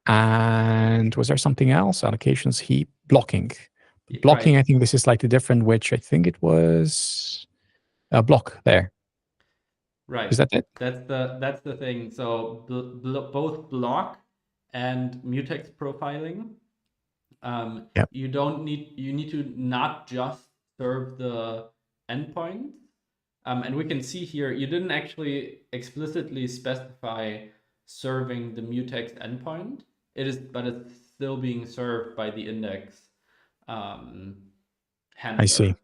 [SPEAKER 2] And was there something else? Allocations, heap, blocking. Blocking,
[SPEAKER 1] Right.
[SPEAKER 2] I think this is slightly different, which I think it was a block there.
[SPEAKER 1] Right.
[SPEAKER 2] Is that it?
[SPEAKER 1] That's the thing. So both block and mutex profiling,
[SPEAKER 2] Yeah,
[SPEAKER 1] you need to not just serve the endpoints. And we can see here, you didn't actually explicitly specify serving the mutex endpoint. But it's still being served by the index um,
[SPEAKER 2] I see.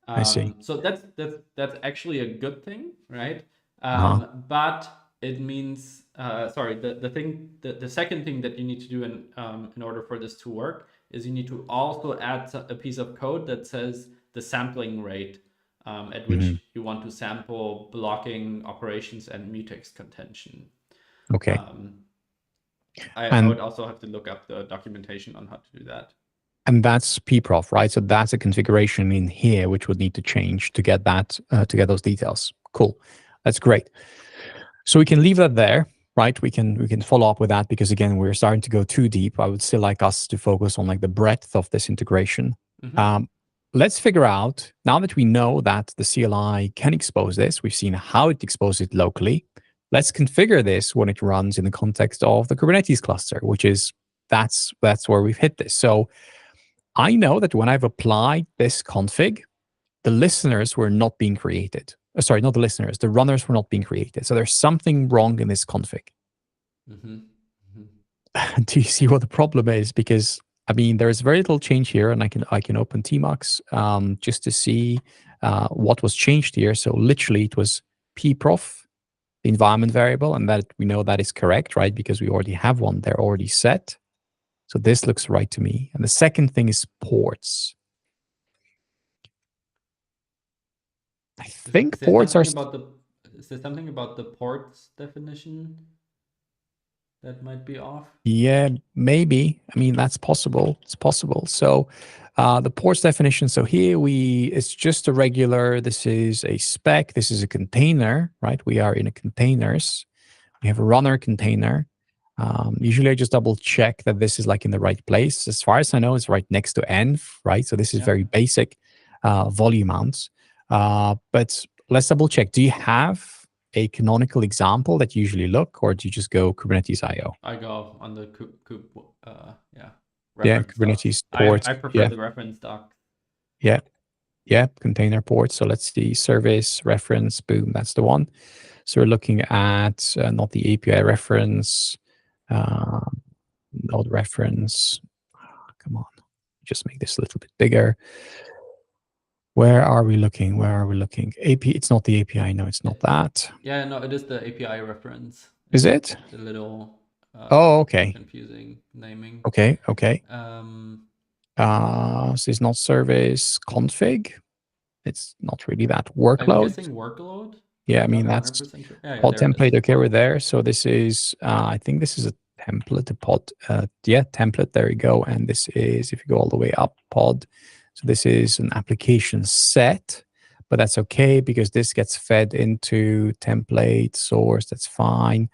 [SPEAKER 1] handler.
[SPEAKER 2] I see.
[SPEAKER 1] So that's actually a good thing, right?
[SPEAKER 2] Uh-huh.
[SPEAKER 1] But it means, sorry, the second thing that you need to do in order for this to work is you need to also add a piece of code that says the sampling rate at
[SPEAKER 2] Mhm.
[SPEAKER 1] which you want to sample blocking operations and mutex contention.
[SPEAKER 2] Okay.
[SPEAKER 1] Um, I
[SPEAKER 2] And
[SPEAKER 1] would also have to look up the documentation on how to do that.
[SPEAKER 2] and that's pprof, right? So that's a configuration in here which would need to change to get that to get those details. Cool. That's great. So we can leave that there, right? We can follow up with that because again, we're starting to go too deep. I would still like us to focus on like the breadth of this integration.
[SPEAKER 1] Mm-hmm.
[SPEAKER 2] Um, let's figure out now that we know that the CLI can expose this. We've seen how it exposes it locally. Let's configure this when it runs in the context of the Kubernetes cluster, which is that's where we've hit this. So I know that when I've applied this config, the listeners were not being created. Sorry, not the listeners, the runners were not being created. So there's something wrong in this config.
[SPEAKER 1] Mm-hmm. Mm-hmm.
[SPEAKER 2] Do you see what the problem is? Because I mean, there is very little change here, and I can open tmux just to see what was changed here. So literally, it was pprof, the environment variable, and that we know that is correct, right? Because we already have one there already set. So this looks right to me. And the second thing is ports. I think ports are.
[SPEAKER 1] Is there something about the ports definition that might be off?
[SPEAKER 2] Yeah, maybe. I mean, that's possible. It's possible. So The ports definition. So here it's just a regular, this is a spec, this is a container, right? We are in a containers. We have a runner container. Usually I just double check that this is like in the right place. As far as I know, it's right next to env, right? So this is very basic volume mounts. But let's double check. Do you have a canonical example that you usually look, or do you just go Kubernetes IO?
[SPEAKER 1] I go on the
[SPEAKER 2] Kubernetes ports.
[SPEAKER 1] I prefer the reference doc.
[SPEAKER 2] Yeah, container ports. So let's see, service reference, boom, that's the one. So we're looking at not the API reference, node reference. Come on, just make this a little bit bigger. Where are we looking? AP, it's not the API. No, it's not that.
[SPEAKER 1] Yeah, no, it is the API reference.
[SPEAKER 2] Is it?
[SPEAKER 1] The little
[SPEAKER 2] okay.
[SPEAKER 1] Confusing naming.
[SPEAKER 2] Okay.
[SPEAKER 1] So
[SPEAKER 2] it's not service config. It's not really that workload.
[SPEAKER 1] I'm guessing workload.
[SPEAKER 2] Yeah, I mean, that's pod template. Okay, we're there. So this is, I think this is a template, a pod. Template. There you go. And this is, if you go all the way up, pod. So this is an application set, but that's okay because this gets fed into template source. That's fine.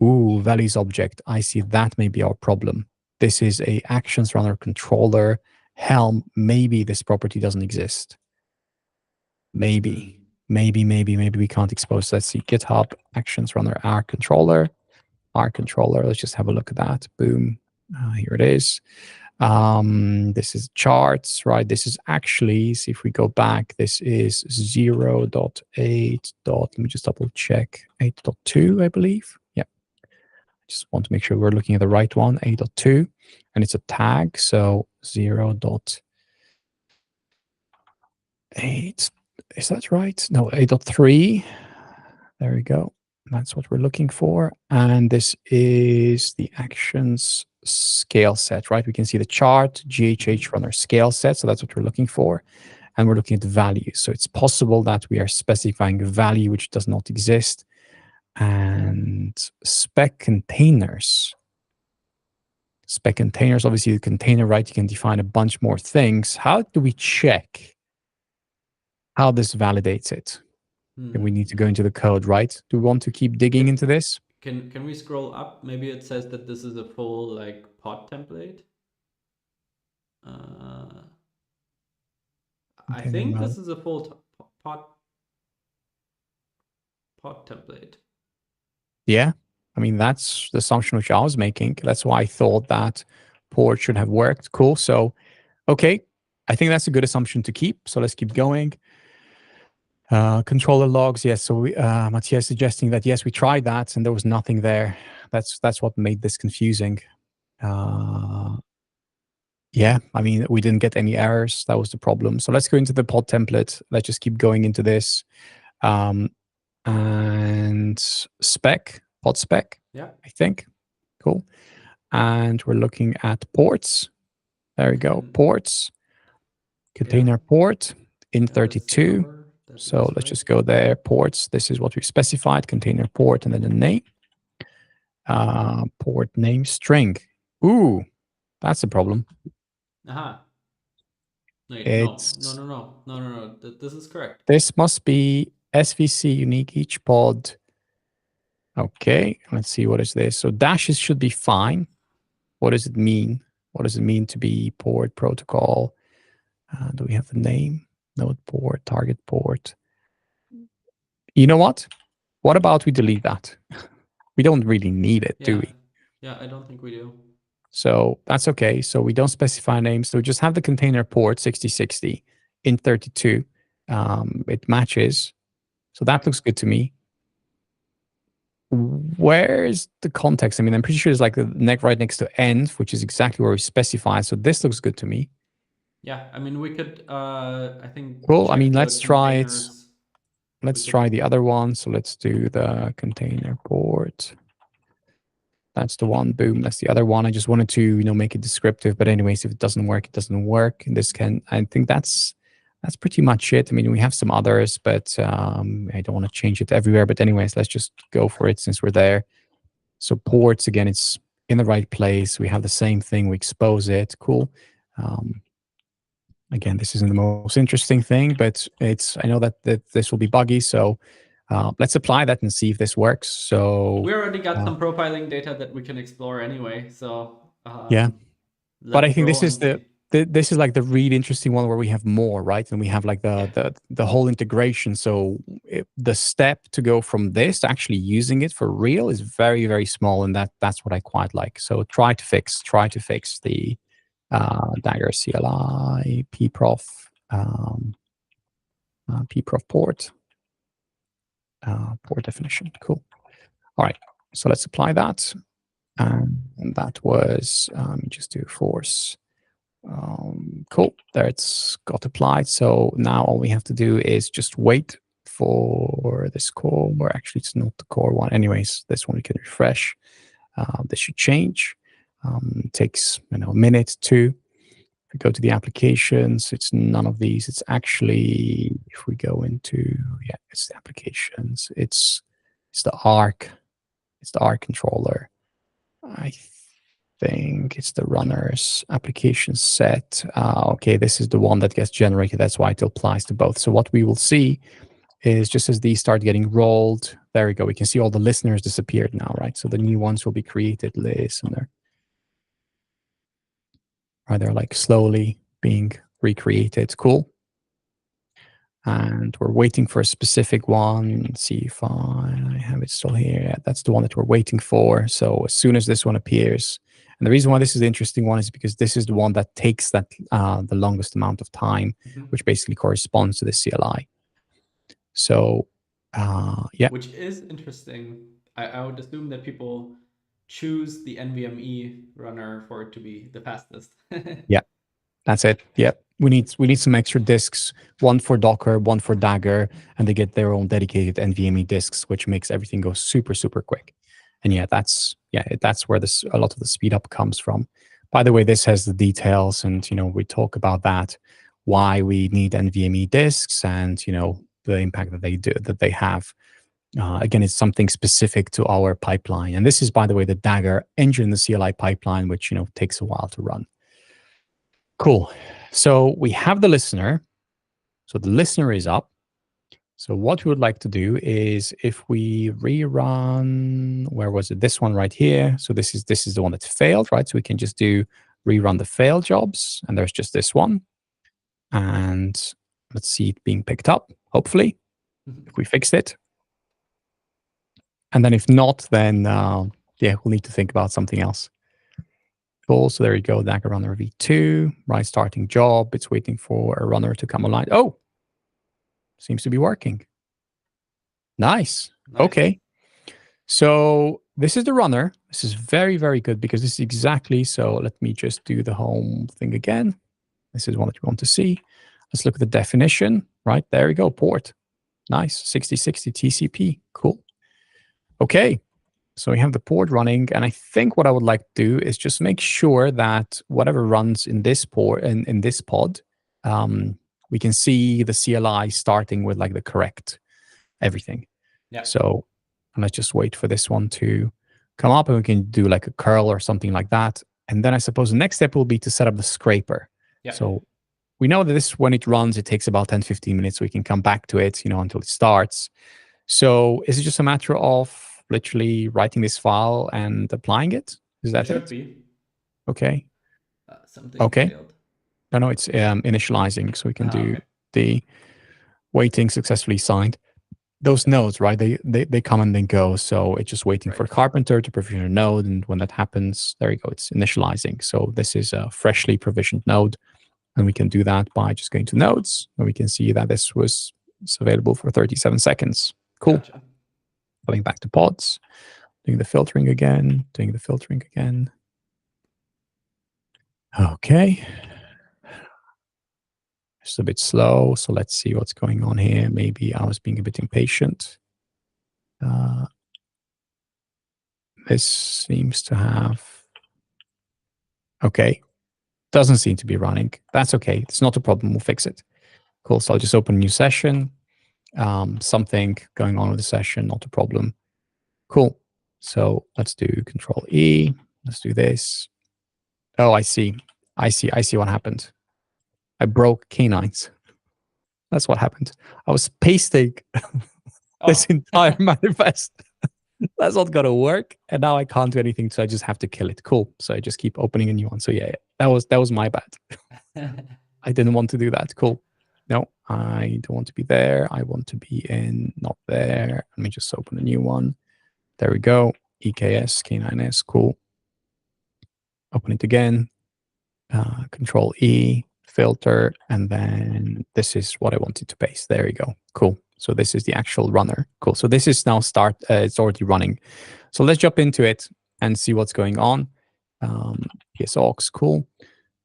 [SPEAKER 2] Ooh, values object. I see that may be our problem. This is a actions runner controller. Helm, maybe this property doesn't exist. Maybe we can't expose. Let's see, GitHub actions runner R controller. Let's just have a look at that. Boom. Here it is. This is charts, right? This is actually, see if we go back, this is 0.8. Let me just double check. 8.2, I believe. Yeah. Just want to make sure we're looking at the right one. 8.2. And it's a tag. So 0.8. Is that right? No, 8.3. There we go. That's what we're looking for. And this is the actions scale set, right? We can see the chart, GHH runner scale set. So that's what we're looking for. And we're looking at the values. So it's possible that we are specifying a value which does not exist. And spec containers. Obviously the container, right? You can define a bunch more things. How do we check how this validates it? And we need to go into the code, right? Do we want to keep digging into this?
[SPEAKER 1] Can we scroll up? Maybe it says that this is a full like pod template. I think this is a full pod template.
[SPEAKER 2] Yeah, I mean, that's the assumption which I was making. That's why I thought that port should have worked. Cool. So, okay, I think that's a good assumption to keep. So let's keep going. Controller logs, yes. So Matthias suggesting that yes, we tried that and there was nothing there. That's what made this confusing. Yeah, I mean, we didn't get any errors. That was the problem. So let's go into the pod template. Let's just keep going into this. And spec, pod spec.
[SPEAKER 1] Yeah,
[SPEAKER 2] I think. Cool. And we're looking at ports. There we go. Ports. Container port in 32. So let's just go there. Ports. This is what we specified. Container port and then the name. Port name string. Ooh, that's a problem.
[SPEAKER 1] Wait, no. This is correct.
[SPEAKER 2] This must be SVC unique each pod. Okay, let's see, what is this? So dashes should be fine. What does it mean? What does it mean to be port protocol? Do we have the name? Node port, target port. You know what? What about we delete that? We don't really need it, do we?
[SPEAKER 1] Yeah, I don't think we do.
[SPEAKER 2] So that's okay. So we don't specify names. So we just have the container port 6060 in 32. It matches. So that looks good to me. Where's the context? I mean, I'm pretty sure it's like the neck right next to env, which is exactly where we specify. So this looks good to me.
[SPEAKER 1] Yeah, I mean, we could, I think.
[SPEAKER 2] Well, I mean, let's try it. Let's try the other one. So let's do the container port. That's the one. Boom. That's the other one. I just wanted to, make it descriptive. But anyways, if it doesn't work, it doesn't work. I think that's pretty much it. I mean, we have some others, but I don't want to change it everywhere. But anyways, let's just go for it since we're there. So ports, again, it's in the right place. We have the same thing. We expose it. Cool. Again, this isn't the most interesting thing, but I know that this will be buggy. So let's apply that and see if this works. So
[SPEAKER 1] we already got some profiling data that we can explore anyway. So
[SPEAKER 2] yeah, but I
[SPEAKER 1] let's
[SPEAKER 2] think
[SPEAKER 1] roll
[SPEAKER 2] this
[SPEAKER 1] and
[SPEAKER 2] is
[SPEAKER 1] see.
[SPEAKER 2] this is like the really interesting one where we have more, right? And we have like the whole integration. So the step to go from this to actually using it for real is very, very small, and that's what I quite like. So try to fix the Dagger CLI pprof pprof port port definition. Cool. All right. So let's apply that. And that was just do force. Cool. There it's got applied. So now all we have to do is just wait for this core, or actually it's not the core one. Anyways, this one we can refresh. This should change. It takes a minute, two. If we go to the applications, it's none of these. It's actually, if we go into, yeah, it's the applications. It's the Arc. It's the Arc controller. I think it's the runners application set. Okay, this is the one that gets generated. That's why it applies to both. So what we will see is just as these start getting rolled, there we go. We can see all the listeners disappeared now, right? So the new ones will be created. Listener. Right, they're like slowly being recreated. Cool. And we're waiting for a specific one. Let's see if I have it still here. Yeah, that's the one that we're waiting for. So as soon as this one appears, and the reason why this is the interesting one is because this is the one that takes that the longest amount of time, which basically corresponds to the CLI. So yeah.
[SPEAKER 1] Which is interesting. I would assume that people choose the NVMe runner for it to be the fastest.
[SPEAKER 2] Yeah. That's it. Yeah. We need some extra disks, one for Docker, one for Dagger, and they get their own dedicated NVMe disks, which makes everything go super, super quick. And yeah, that's where this a lot of the speed up comes from. By the way, this has the details, and we talk about that, why we need NVMe disks, and the impact that they have. Again, it's something specific to our pipeline, and this is, by the way, the Dagger engine, the CLI pipeline, which takes a while to run. Cool. So we have the listener. So the listener is up. So what we would like to do is, if we rerun, where was it? This one right here. So this is the one that failed, right? So we can just do rerun the failed jobs, and there's just this one. And let's see it being picked up, hopefully, if we fixed it. And then if not, then yeah, we'll need to think about something else. Cool. So there you go, Dagger runner v2, right? Starting job. It's waiting for a runner to come online. Oh, seems to be working. Nice. Okay. So this is the runner. This is very, very good because this is exactly, so let me just do the home thing again. This is one that you want to see. Let's look at the definition, right? There we go, port. Nice, 6060 TCP, cool. Okay, so we have the port running, and I think what I would like to do is just make sure that whatever runs in this port, in this pod, we can see the CLI starting with like the correct everything.
[SPEAKER 1] Yeah.
[SPEAKER 2] So let's just wait for this one to come up, and we can do like a curl or something like that. And then I suppose the next step will be to set up the scraper.
[SPEAKER 1] Yeah.
[SPEAKER 2] So we know that this, when it runs, it takes about 10, 15 minutes. We can come back to it, until it starts. So is it just a matter of literally writing this file and applying it? Is that it?
[SPEAKER 1] Should be.
[SPEAKER 2] Okay.
[SPEAKER 1] Something failed.
[SPEAKER 2] No, it's initializing. So we can do the waiting successfully signed. Those nodes, right? They come and then go. So it's just waiting for Carpenter to provision a node. And when that happens, there you go. It's initializing. So this is a freshly provisioned node. And we can do that by just going to nodes. And we can see that this was available for 37 seconds. Cool. Gotcha. Going back to pods, doing the filtering again, Okay. It's a bit slow. So let's see what's going on here. Maybe I was being a bit impatient. This seems to have, okay. Doesn't seem to be running. That's okay. It's not a problem. We'll fix it. Cool. So I'll just open a new session. Something going on with the session, not a problem. Cool. So let's do Control E. Let's do this. Oh, I see what happened. I broke canines. That's what happened. I was pasting this
[SPEAKER 1] Oh.
[SPEAKER 2] entire manifest. That's not gonna work. And now I can't do anything, so I just have to kill it. Cool. So I just keep opening a new one. So yeah, that was my bad. I didn't want to do that. Cool. No, I don't want to be there. I want to be in not there. Let me just open a new one. There we go. EKS, K9S, cool. Open it again. Control E, filter, and then this is what I wanted to paste. There you go. Cool. So this is the actual runner. Cool. So this is now it's already running. So let's jump into it and see what's going on. PSaux, cool.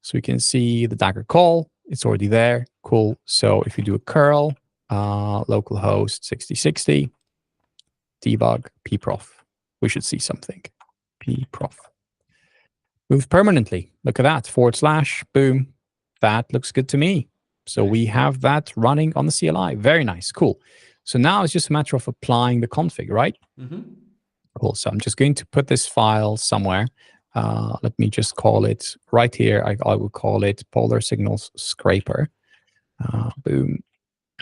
[SPEAKER 2] So we can see the Dagger call. It's already there. Cool. So if you do a curl, localhost 6060, debug, pprof, we should see something. Pprof. Move permanently. Look at that. / boom. That looks good to me. So
[SPEAKER 1] Nice.
[SPEAKER 2] we have that running on the CLI. Very nice. Cool. So now it's just a matter of applying the config, right?
[SPEAKER 1] Mm-hmm.
[SPEAKER 2] Cool. So I'm just going to put this file somewhere. Let me just call it right here. I will call it polar signals scraper. Boom.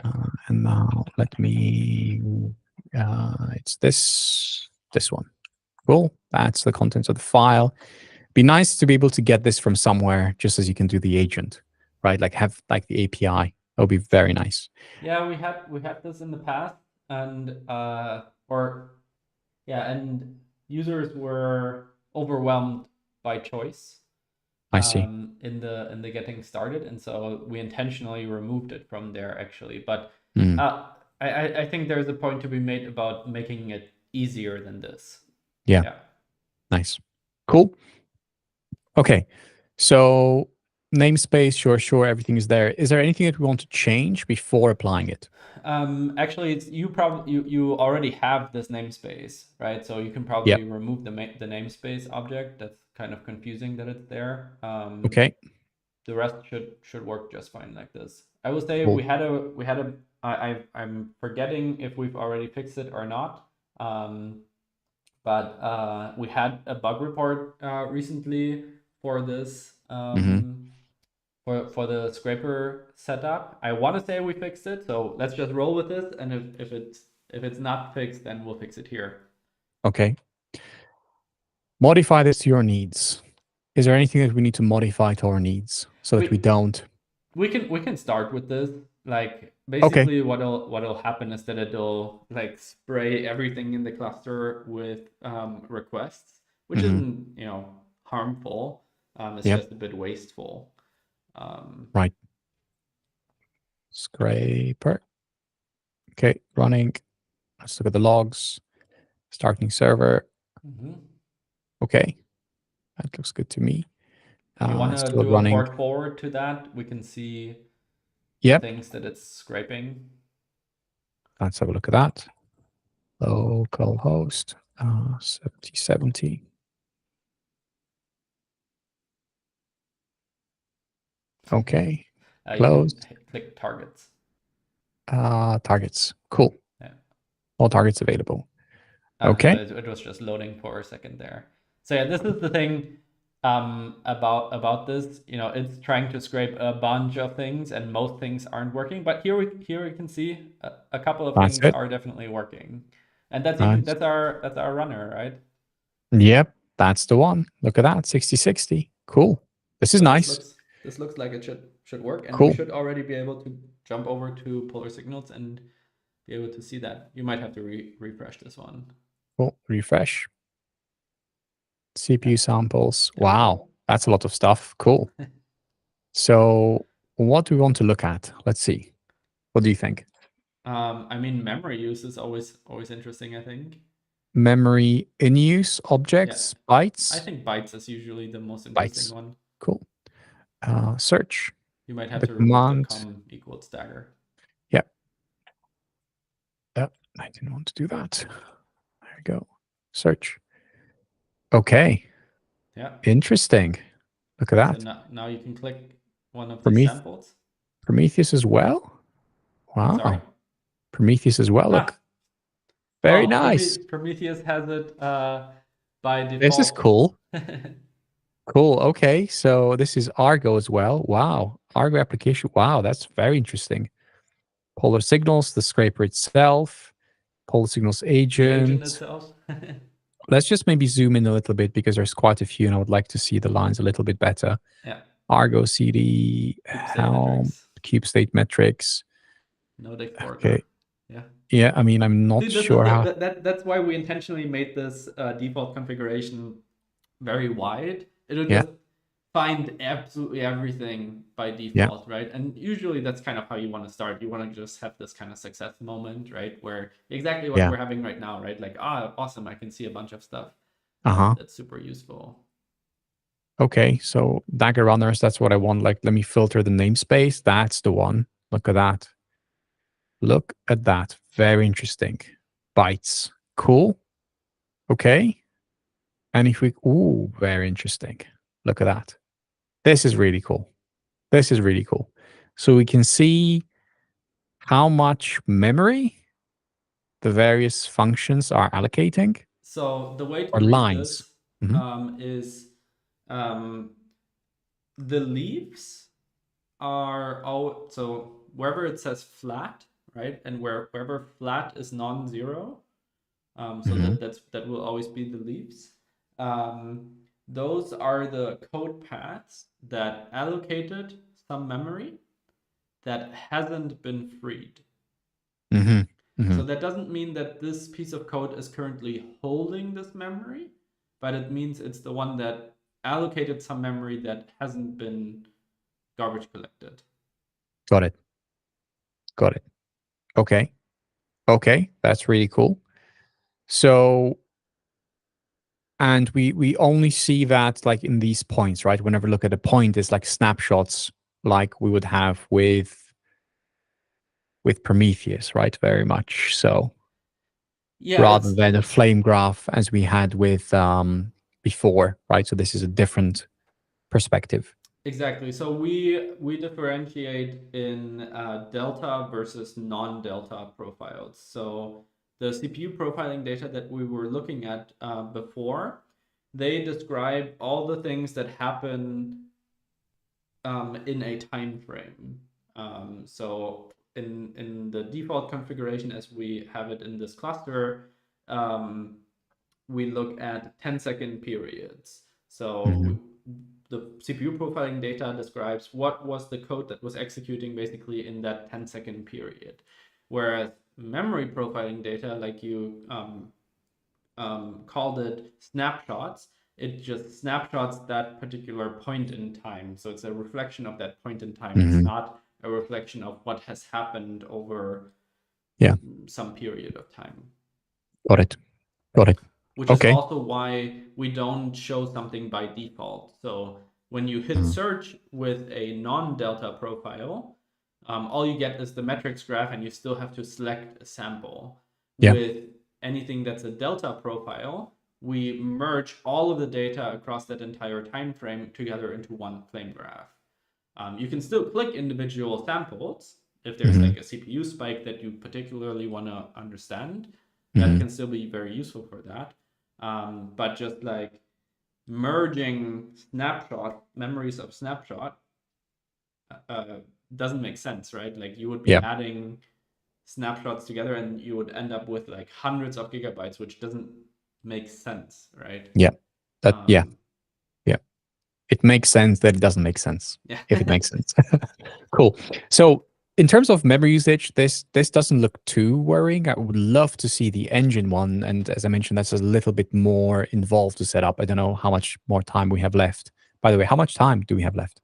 [SPEAKER 2] And now let me, it's this one. Cool. That's the contents of the file. Be nice to be able to get this from somewhere, just as you can do the agent, right? Like have like the API. That would be very nice.
[SPEAKER 1] Yeah, we had this in the past, and and users were overwhelmed by choice
[SPEAKER 2] I see.
[SPEAKER 1] in the getting started, and so we intentionally removed it from there actually. But
[SPEAKER 2] Mm.
[SPEAKER 1] I think there's a point to be made about making it easier than this.
[SPEAKER 2] Yeah. Nice. Cool. Okay. So namespace, sure, everything is there. Is there anything that we want to change before applying it?
[SPEAKER 1] Actually, it's you already have this namespace, right? So you can probably remove the namespace object. That's kind of confusing that it's there.
[SPEAKER 2] Okay.
[SPEAKER 1] The rest should work just fine like this. I will say
[SPEAKER 2] Cool.
[SPEAKER 1] I'm forgetting if we've already fixed it or not. But we had a bug report recently for this for the scraper setup. I want to say we fixed it, so let's just roll with this. And if it's not fixed, then we'll fix it here.
[SPEAKER 2] Okay. Modify this to your needs. Is there anything that we need to modify to our needs so that we don't?
[SPEAKER 1] We can start with this. Like basically, what'll happen is that it'll like spray everything in the cluster with requests, which isn't harmful. It's just a bit wasteful.
[SPEAKER 2] Right. Scraper. Okay, running. Let's look at the logs. Starting server. Okay, that looks good to me.
[SPEAKER 1] If you want to do a port forward to that, we can see the things that it's scraping.
[SPEAKER 2] Let's have a look at that. Localhost 7070. Okay. Close.
[SPEAKER 1] You can click targets.
[SPEAKER 2] Targets. Cool.
[SPEAKER 1] Yeah.
[SPEAKER 2] All targets available. Okay.
[SPEAKER 1] It was just loading for a second there. So yeah, this is the thing about this. It's trying to scrape a bunch of things, and most things aren't working. But here we can see a couple of things are definitely working, and that's our runner, right?
[SPEAKER 2] Yep, that's the one. Look at that, 6060. Cool. This is nice.
[SPEAKER 1] This looks like it should work, and we should already be able to jump over to Polar Signals and be able to see that. You might have to refresh this one.
[SPEAKER 2] Cool. Refresh. CPU samples. Wow, that's a lot of stuff. Cool. So what do we want to look at? Let's see. What do you think?
[SPEAKER 1] I mean, memory use is always interesting, I think.
[SPEAKER 2] Memory in use objects, bytes.
[SPEAKER 1] I think bytes is usually the most interesting one.
[SPEAKER 2] Cool. Search.
[SPEAKER 1] You might have to remove the com equals Dagger.
[SPEAKER 2] Yep. Yep. I didn't want to do that. There we go. Search. Okay.
[SPEAKER 1] Yeah.
[SPEAKER 2] Interesting. Look at that.
[SPEAKER 1] So now you can click one of these samples.
[SPEAKER 2] Prometheus as well. Wow.
[SPEAKER 1] Sorry?
[SPEAKER 2] Prometheus as well. Look. Very nice.
[SPEAKER 1] Prometheus has it by default.
[SPEAKER 2] This is cool. Cool. Okay. So this is Argo as well. Wow. Argo application. Wow, that's very interesting. Polar signals, the scraper itself, polar signals
[SPEAKER 1] The agent
[SPEAKER 2] agent.
[SPEAKER 1] itself.
[SPEAKER 2] Let's just maybe zoom in a little bit because there's quite a few and I would like to see the lines a little bit better.
[SPEAKER 1] Yeah.
[SPEAKER 2] Argo CD,
[SPEAKER 1] Cube state
[SPEAKER 2] Helm,
[SPEAKER 1] metrics.
[SPEAKER 2] cube state metrics.
[SPEAKER 1] Node
[SPEAKER 2] Okay.
[SPEAKER 1] forker. Yeah.
[SPEAKER 2] Yeah, I mean, I'm not
[SPEAKER 1] See, this is
[SPEAKER 2] sure how.
[SPEAKER 1] that's why we intentionally made this default configuration very wide. It'll
[SPEAKER 2] Yeah,
[SPEAKER 1] just find absolutely everything by
[SPEAKER 2] yeah,
[SPEAKER 1] default, right? And usually that's kind of how you want to start. You want to just have this kind of success moment, right? Where exactly what
[SPEAKER 2] yeah.
[SPEAKER 1] we're having right now, right? Like, awesome, I can see a bunch of stuff.
[SPEAKER 2] Uh-huh.
[SPEAKER 1] That's super useful.
[SPEAKER 2] Okay, so Dagger runners, that's what I want. Like, let me filter the namespace. That's the one. Look at that. Look at that. Very interesting. Bytes. Cool. Okay. And if we, ooh, very interesting. Look at that. This is really cool. This is really cool. So we can see how much memory the various functions are allocating
[SPEAKER 1] So the way to
[SPEAKER 2] or
[SPEAKER 1] read
[SPEAKER 2] lines.
[SPEAKER 1] this
[SPEAKER 2] Mm-hmm.
[SPEAKER 1] is the leaves are all, so wherever it says flat, right, and wherever flat is non-zero, so
[SPEAKER 2] Mm-hmm.
[SPEAKER 1] that will always be the leaves. Those are the code paths that allocated some memory that hasn't been freed.
[SPEAKER 2] Mm-hmm. Mm-hmm.
[SPEAKER 1] So that doesn't mean that this piece of code is currently holding this memory, but it means it's the one that allocated some memory that hasn't been garbage collected.
[SPEAKER 2] Got it. Got it. Okay. Okay. That's really cool. So, and we only see that like in these points, right? Whenever we look at a point, it's like snapshots like we would have with Prometheus, right? Very much so.
[SPEAKER 1] Yeah,
[SPEAKER 2] Rather
[SPEAKER 1] it's
[SPEAKER 2] than a flame graph as we had with before, right? So this is a different perspective.
[SPEAKER 1] exactly. So we differentiate in delta versus non-delta profiles. So the CPU profiling data that we were looking at before, they describe all the things that happen in a time frame. So in the default configuration as we have it in this cluster, we look at 10-second periods. So the CPU profiling data describes what was the code that was executing basically in that 10-second period. Whereas memory profiling data, like you called it snapshots, it just snapshots that particular point in time. So it's a reflection of that point in time. It's
[SPEAKER 2] Mm-hmm.
[SPEAKER 1] not a reflection of what has happened over
[SPEAKER 2] Yeah.
[SPEAKER 1] some period of time.
[SPEAKER 2] Got it. Got it.
[SPEAKER 1] Which is
[SPEAKER 2] Okay.
[SPEAKER 1] also why we don't show something by default. So when you hit search with a non-delta profile, all you get is the metrics graph and you still have to select a sample.
[SPEAKER 2] Yeah.
[SPEAKER 1] With anything that's a delta profile, we merge all of the data across that entire time frame together into one flame graph. You can still click individual samples if there's like a CPU spike that you particularly want to understand. That can still be very useful for that. But just like merging snapshot memories of snapshot doesn't make sense, right? Like you would be
[SPEAKER 2] Yeah.
[SPEAKER 1] adding snapshots together and you would end up with like hundreds of gigabytes, which doesn't make sense, right?
[SPEAKER 2] Yeah. That yeah. Yeah. It makes sense that it doesn't make sense.
[SPEAKER 1] Yeah.
[SPEAKER 2] If it makes sense. Cool. So in terms of memory usage, this doesn't look too worrying. I would love to see the engine one. And as I mentioned, that's a little bit more involved to set up. I don't know how much more time we have left. By the way, how much time do we have left?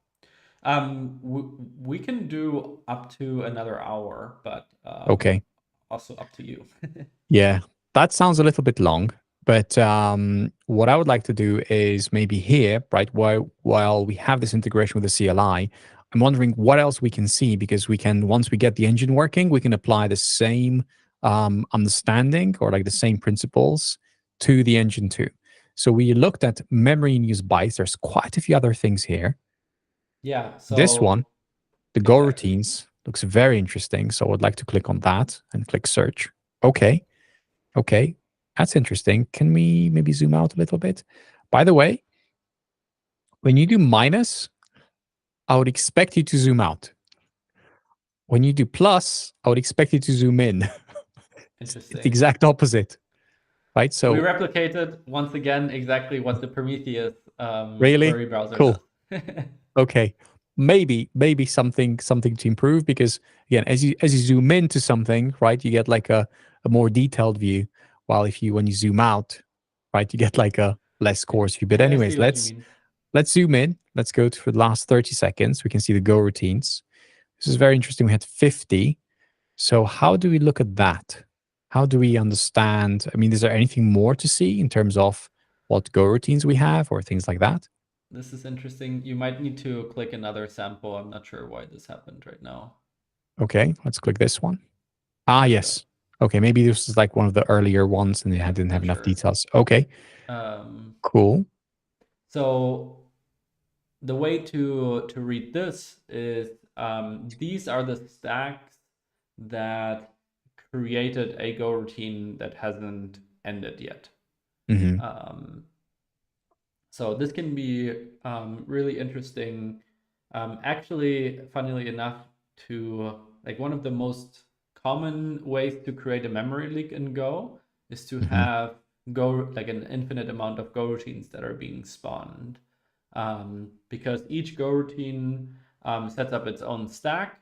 [SPEAKER 1] We can do up to another hour, but
[SPEAKER 2] Okay.
[SPEAKER 1] also up to you.
[SPEAKER 2] Yeah, that sounds a little bit long. But what I would like to do is maybe here, right, while we have this integration with the CLI, I'm wondering what else we can see because we can, once we get the engine working, we can apply the same understanding or like the same principles to the engine too. So we looked at memory in use bytes. There's quite a few other things here.
[SPEAKER 1] Yeah.
[SPEAKER 2] This
[SPEAKER 1] So
[SPEAKER 2] one, the Go
[SPEAKER 1] exactly.
[SPEAKER 2] routines, looks very interesting. So I would like to click on that and click search. Okay. Okay, that's interesting. Can we maybe zoom out a little bit? By the way, when you do minus, I would expect you to zoom out. When you do plus, I would expect you to zoom in. It's the
[SPEAKER 1] Interesting.
[SPEAKER 2] exact opposite, right?
[SPEAKER 1] We
[SPEAKER 2] So
[SPEAKER 1] replicated once again exactly what the Prometheus
[SPEAKER 2] really
[SPEAKER 1] query browser
[SPEAKER 2] cool.
[SPEAKER 1] does.
[SPEAKER 2] Okay, maybe something to improve, because again, as you zoom into something, right, you get like a more detailed view, while when you zoom out, right, you get like a less coarse view. But
[SPEAKER 1] I see
[SPEAKER 2] anyways,
[SPEAKER 1] what you mean.
[SPEAKER 2] let's zoom in. Let's go to the last 30 seconds. We can see the go routines. This is very interesting. We had 50. So how do we look at that? How do we understand? I mean, is there anything more to see in terms of what go routines we have or things like that?
[SPEAKER 1] This is interesting. You might need to click another sample. I'm not sure why this happened right now.
[SPEAKER 2] Okay, let's click this one. Ah,
[SPEAKER 1] There we go.
[SPEAKER 2] yes. Okay, maybe this is like one of the earlier ones and
[SPEAKER 1] Yeah,
[SPEAKER 2] didn't have
[SPEAKER 1] not
[SPEAKER 2] enough
[SPEAKER 1] sure.
[SPEAKER 2] details. Okay, cool.
[SPEAKER 1] So the way to read this is these are the stacks that created a Go routine that hasn't ended yet.
[SPEAKER 2] Hmm.
[SPEAKER 1] So this can be really interesting. Actually, funnily enough, to like one of the most common ways to create a memory leak in Go is to
[SPEAKER 2] Hmm.
[SPEAKER 1] have Go like an infinite amount of Go routines that are being spawned, because each Go routine sets up its own stack,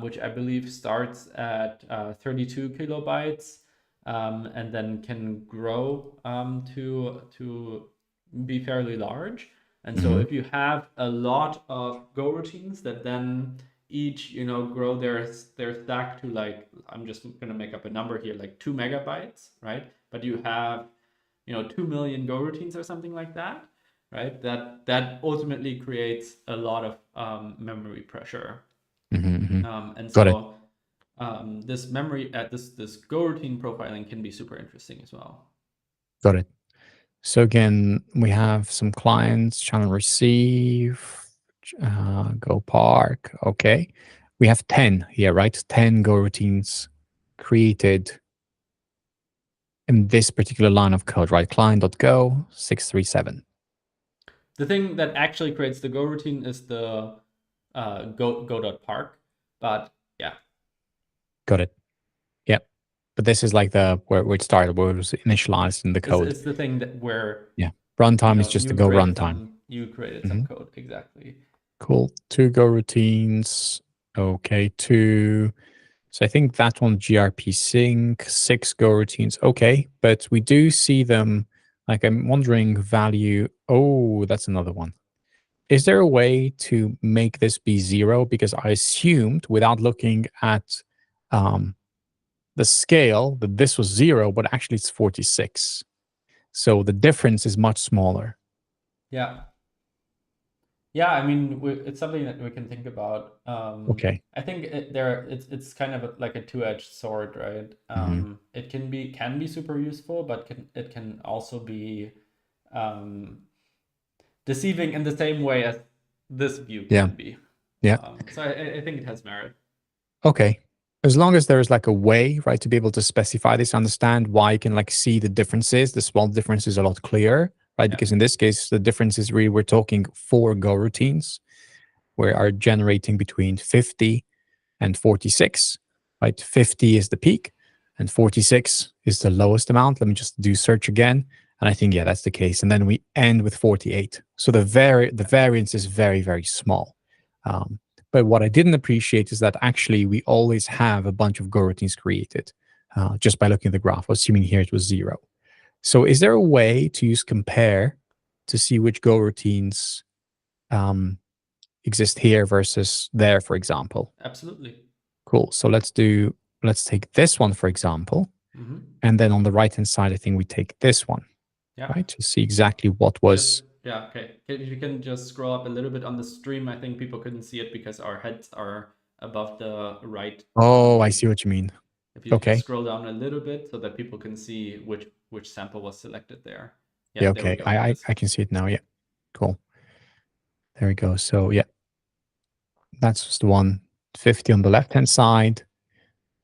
[SPEAKER 1] which I believe starts at 32 kilobytes, and then can grow to be fairly large. And so
[SPEAKER 2] Hmm.
[SPEAKER 1] if you have a lot of Go routines that then each, grow their stack to, like, I'm just gonna make up a number here, like 2 megabytes, right? But you have, 2 million Go routines or something like that, right? That ultimately creates a lot of memory pressure.
[SPEAKER 2] Hmm.
[SPEAKER 1] And
[SPEAKER 2] Got it.
[SPEAKER 1] so this memory at this Go routine profiling can be super interesting as well.
[SPEAKER 2] Got it. So again, we have some clients, channel receive, go park. Okay. We have 10 here, right? 10 go routines created in this particular line of code, right? Client.go 637.
[SPEAKER 1] The thing that actually creates the Go routine is the go.park. But yeah,
[SPEAKER 2] Got it. Yep. But this is like the where it started, where it was initialized in the
[SPEAKER 1] it's,
[SPEAKER 2] code.
[SPEAKER 1] it's the thing that where
[SPEAKER 2] Yeah. Runtime is just the go runtime.
[SPEAKER 1] you created some
[SPEAKER 2] Hmm.
[SPEAKER 1] code exactly.
[SPEAKER 2] Cool. 2 go routines. Okay. 2. So I think that one gRP sync, 6 go routines. Okay. But we do see them, like I'm wondering value. Oh, that's another one. Is there a way to make this be 0? Because I assumed without looking at um, the scale that this was 0, but actually it's 46. So the difference is much smaller.
[SPEAKER 1] Yeah, yeah. I mean, it's something that we can think about.
[SPEAKER 2] Okay.
[SPEAKER 1] I think it's kind of like a two-edged sword, right?
[SPEAKER 2] Hmm.
[SPEAKER 1] It can be super useful, but it can also be um, deceiving in the same way as this view
[SPEAKER 2] Yeah.
[SPEAKER 1] can be.
[SPEAKER 2] Yeah.
[SPEAKER 1] So I think it has merit.
[SPEAKER 2] Okay. As long as there's like a way, right, to be able to specify this, understand why you can like see the differences, the small differences a lot clearer, right?
[SPEAKER 1] Yeah.
[SPEAKER 2] Because in this case, the difference is really we're talking 4 go routines where are generating between 50 and 46, right? 50 is the peak and 46 is the lowest amount. Let me just do search again. And I think, yeah, that's the case. And then we end with 48. So the variance is very, very small. But what I didn't appreciate is that actually we always have a bunch of go routines created just by looking at the graph, assuming here it was 0. So is there a way to use compare to see which go routines um, exist here versus there, for example?
[SPEAKER 1] Absolutely.
[SPEAKER 2] Cool. So let's take this one, for example.
[SPEAKER 1] Hmm.
[SPEAKER 2] And then on the right-hand side, I think we take this one,
[SPEAKER 1] Yeah.
[SPEAKER 2] right? To see exactly what
[SPEAKER 1] Just
[SPEAKER 2] was.
[SPEAKER 1] yeah. Okay. If you can just scroll up a little bit on the stream, I think people couldn't see it because our heads are above the right.
[SPEAKER 2] Oh, I see what you mean.
[SPEAKER 1] If you just
[SPEAKER 2] Okay.
[SPEAKER 1] scroll down a little bit so that people can see which sample was selected there.
[SPEAKER 2] Yeah,
[SPEAKER 1] Yeah. There we
[SPEAKER 2] okay.
[SPEAKER 1] go.
[SPEAKER 2] I,
[SPEAKER 1] It
[SPEAKER 2] I
[SPEAKER 1] is.
[SPEAKER 2] I can see it now. Yeah. Cool. There we go. So yeah, that's just the one 50 on the left-hand side.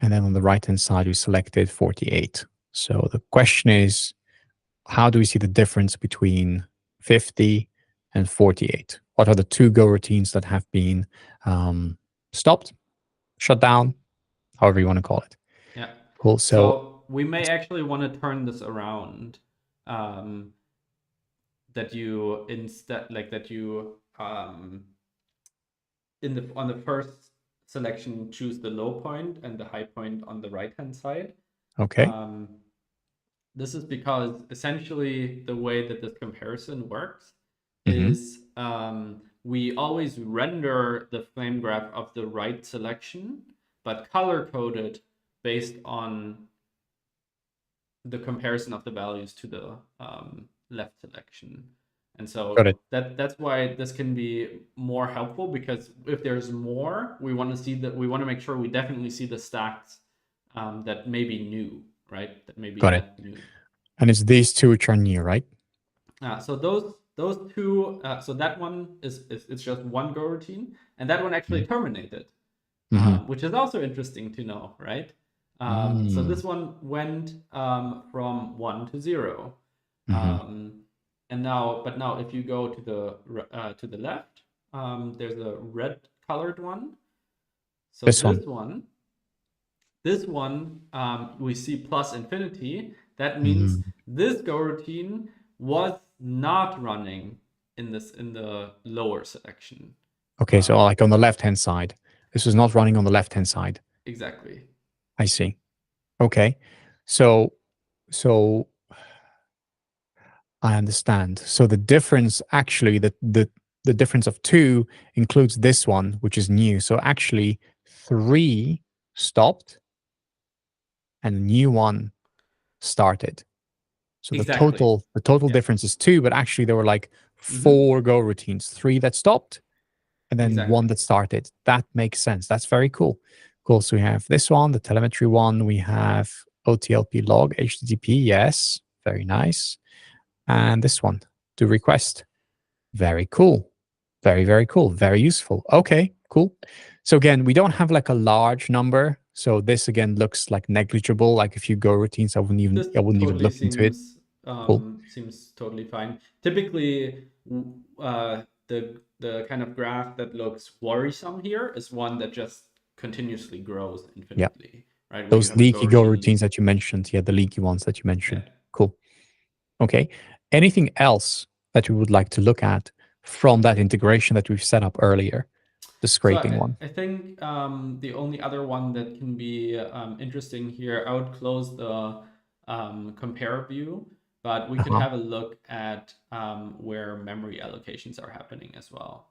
[SPEAKER 2] And then on the right-hand side, we selected 48. So the question is, how do we see the difference between 50 and 48. What are the 2 Go routines that have been stopped, shut down, however you want to call it?
[SPEAKER 1] Yeah.
[SPEAKER 2] Cool. So
[SPEAKER 1] So we may actually want to turn this around. That you instead like that you in the on the first selection choose the low point and the high point on the right hand side.
[SPEAKER 2] okay.
[SPEAKER 1] This is because essentially the way that this comparison works
[SPEAKER 2] Hmm.
[SPEAKER 1] is we always render the flame graph of the right selection, but color coded based on the comparison of the values to the left selection. And
[SPEAKER 2] Got
[SPEAKER 1] so
[SPEAKER 2] it.
[SPEAKER 1] that's why this can be more helpful, because if there's more, we want to see that we want to make sure we definitely see the stacks that may be new, right? That may be
[SPEAKER 2] Got it.
[SPEAKER 1] net new.
[SPEAKER 2] And it's these 2 which are new, right?
[SPEAKER 1] So those two, so that one is it's just one Go routine, and that one actually terminated,
[SPEAKER 2] Mm-hmm.
[SPEAKER 1] which is also interesting to know, right? So
[SPEAKER 2] Mm-hmm.
[SPEAKER 1] this one went from 1 to 0,
[SPEAKER 2] Mm-hmm.
[SPEAKER 1] and now if you go to the left, there's a red colored one. So
[SPEAKER 2] This one.
[SPEAKER 1] this one we see plus infinity. That means
[SPEAKER 2] Mm-hmm.
[SPEAKER 1] this Go routine was not running in the lower selection.
[SPEAKER 2] Okay, so like on the left-hand side. This is not running on the left-hand side.
[SPEAKER 1] Exactly.
[SPEAKER 2] I see. Okay. So so I understand. So the difference actually the difference of 2 includes this one, which is new. So actually 3 stopped and a new one started. So
[SPEAKER 1] Exactly.
[SPEAKER 2] the total
[SPEAKER 1] Yeah.
[SPEAKER 2] difference is 2, but actually there were like
[SPEAKER 1] Mm-hmm.
[SPEAKER 2] 4 Go routines, 3 that stopped and then 1
[SPEAKER 1] Exactly.
[SPEAKER 2] that started. That makes sense. That's very cool. Cool. So we have this one, the telemetry one. We have OTLP log, HTTP. Yes. Very nice. And this one, do request. Very cool. Very, very cool. Very useful. Okay, cool. So again, we don't have like a large number. So this again looks like negligible. Like a few Go routines,
[SPEAKER 1] This
[SPEAKER 2] I wouldn't even
[SPEAKER 1] totally
[SPEAKER 2] look into it. Cool.
[SPEAKER 1] seems totally fine. Typically, the kind of graph that looks worrisome here is one that just continuously grows
[SPEAKER 2] Yeah.
[SPEAKER 1] infinitely, right? Where you
[SPEAKER 2] Those
[SPEAKER 1] have a Go
[SPEAKER 2] leaky Go
[SPEAKER 1] routine.
[SPEAKER 2] routines that you mentioned. Yeah, the leaky ones that you
[SPEAKER 1] Yeah.
[SPEAKER 2] mentioned. Cool. Okay. Anything else that we would like to look at from that integration that we've set up earlier? The
[SPEAKER 1] So
[SPEAKER 2] scraping one.
[SPEAKER 1] I think the only other one that can be interesting here, I would close the compare view, but we could
[SPEAKER 2] Uh-huh.
[SPEAKER 1] have a look at where memory allocations are happening as well.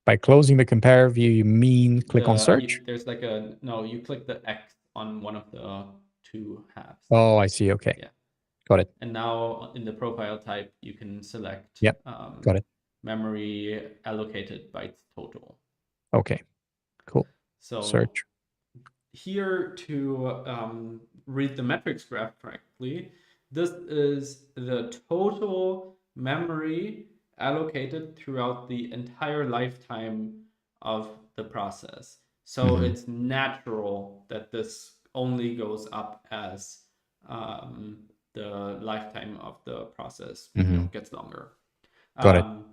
[SPEAKER 2] By closing the compare view, you mean click on search?
[SPEAKER 1] There's like a no, you click the X on one of the two halves.
[SPEAKER 2] Oh, I see. Okay.
[SPEAKER 1] Yeah.
[SPEAKER 2] Got it.
[SPEAKER 1] And now in the profile type, you can select
[SPEAKER 2] Yep. Got it.
[SPEAKER 1] memory allocated bytes total.
[SPEAKER 2] Okay. Cool.
[SPEAKER 1] So
[SPEAKER 2] Search.
[SPEAKER 1] here to read the metrics graph correctly, this is the total memory allocated throughout the entire lifetime of the process. So
[SPEAKER 2] Mm-hmm.
[SPEAKER 1] it's natural that this only goes up as the lifetime of the process,
[SPEAKER 2] Mm-hmm.
[SPEAKER 1] gets longer.
[SPEAKER 2] Got it.
[SPEAKER 1] Um,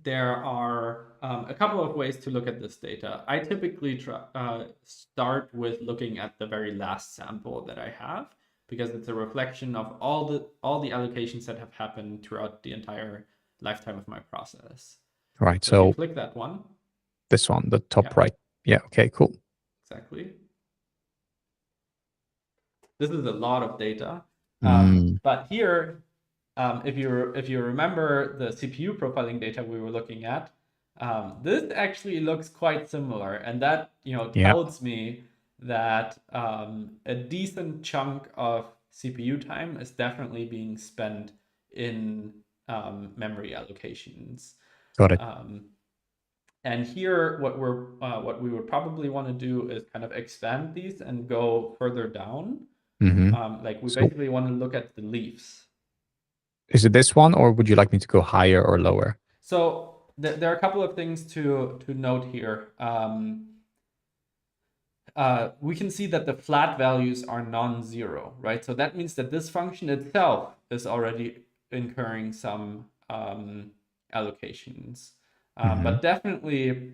[SPEAKER 1] there are a couple of ways to look at this data. I typically start with looking at the very last sample that I have, because it's a reflection of all the allocations that have happened throughout the entire lifetime of my process.
[SPEAKER 2] All right.
[SPEAKER 1] So if you
[SPEAKER 2] So
[SPEAKER 1] click that one,
[SPEAKER 2] this one, the
[SPEAKER 1] yeah,
[SPEAKER 2] top right. Yeah. Okay. Cool.
[SPEAKER 1] exactly. This is a lot of data,
[SPEAKER 2] Mm,
[SPEAKER 1] but here, if you remember the CPU profiling data we were looking at, this actually looks quite similar, and that
[SPEAKER 2] yeah.
[SPEAKER 1] tells me that a decent chunk of CPU time is definitely being spent in memory allocations.
[SPEAKER 2] Got it.
[SPEAKER 1] And here, what we would probably want to do is kind of expand these and go further down.
[SPEAKER 2] Mm-hmm.
[SPEAKER 1] Like we
[SPEAKER 2] So
[SPEAKER 1] basically want to look at the leaves.
[SPEAKER 2] is it this one, or would you like me to go higher or lower?
[SPEAKER 1] So there are a couple of things to note here. We can see that the flat values are non-zero, right? So that means that this function itself is already incurring some allocations.
[SPEAKER 2] Mm-hmm.
[SPEAKER 1] But definitely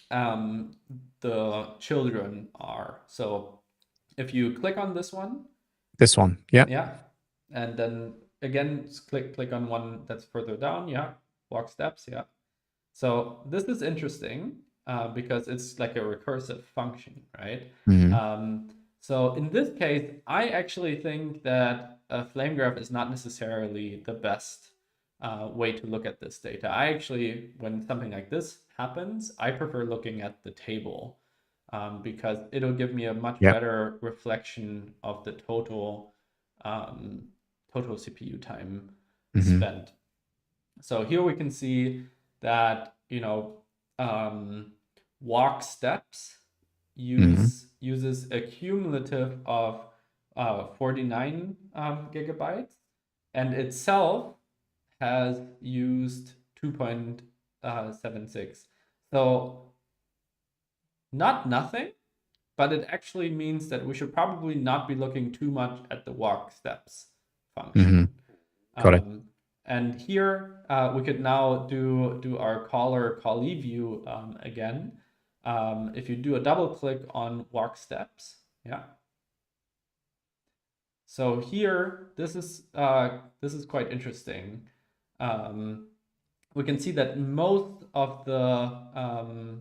[SPEAKER 1] the children are. So if you click on this one,
[SPEAKER 2] This one. Yeah.
[SPEAKER 1] yeah, and then again click on one that's further down, yeah, walk steps, yeah. So this is interesting because it's like a recursive function, right?
[SPEAKER 2] Mm-hmm.
[SPEAKER 1] So in this case, I actually think that a flame graph is not necessarily the best way to look at this data. I actually, when something like this happens, I prefer looking at the table because it'll give me a much
[SPEAKER 2] Yeah.
[SPEAKER 1] better reflection of the um, total CPU time
[SPEAKER 2] Mm-hmm.
[SPEAKER 1] spent. So here we can see that walk steps
[SPEAKER 2] Mm-hmm.
[SPEAKER 1] uses a cumulative of 49 gigabytes, and itself has used 2.76. So not nothing, but it actually means that we should probably not be looking too much at the walk steps
[SPEAKER 2] Mm-hmm.
[SPEAKER 1] function.
[SPEAKER 2] Got it.
[SPEAKER 1] Um, and here we could now do our caller callee view again. If you do a double click on walk steps, yeah. So here, this is quite interesting. We can see that most of the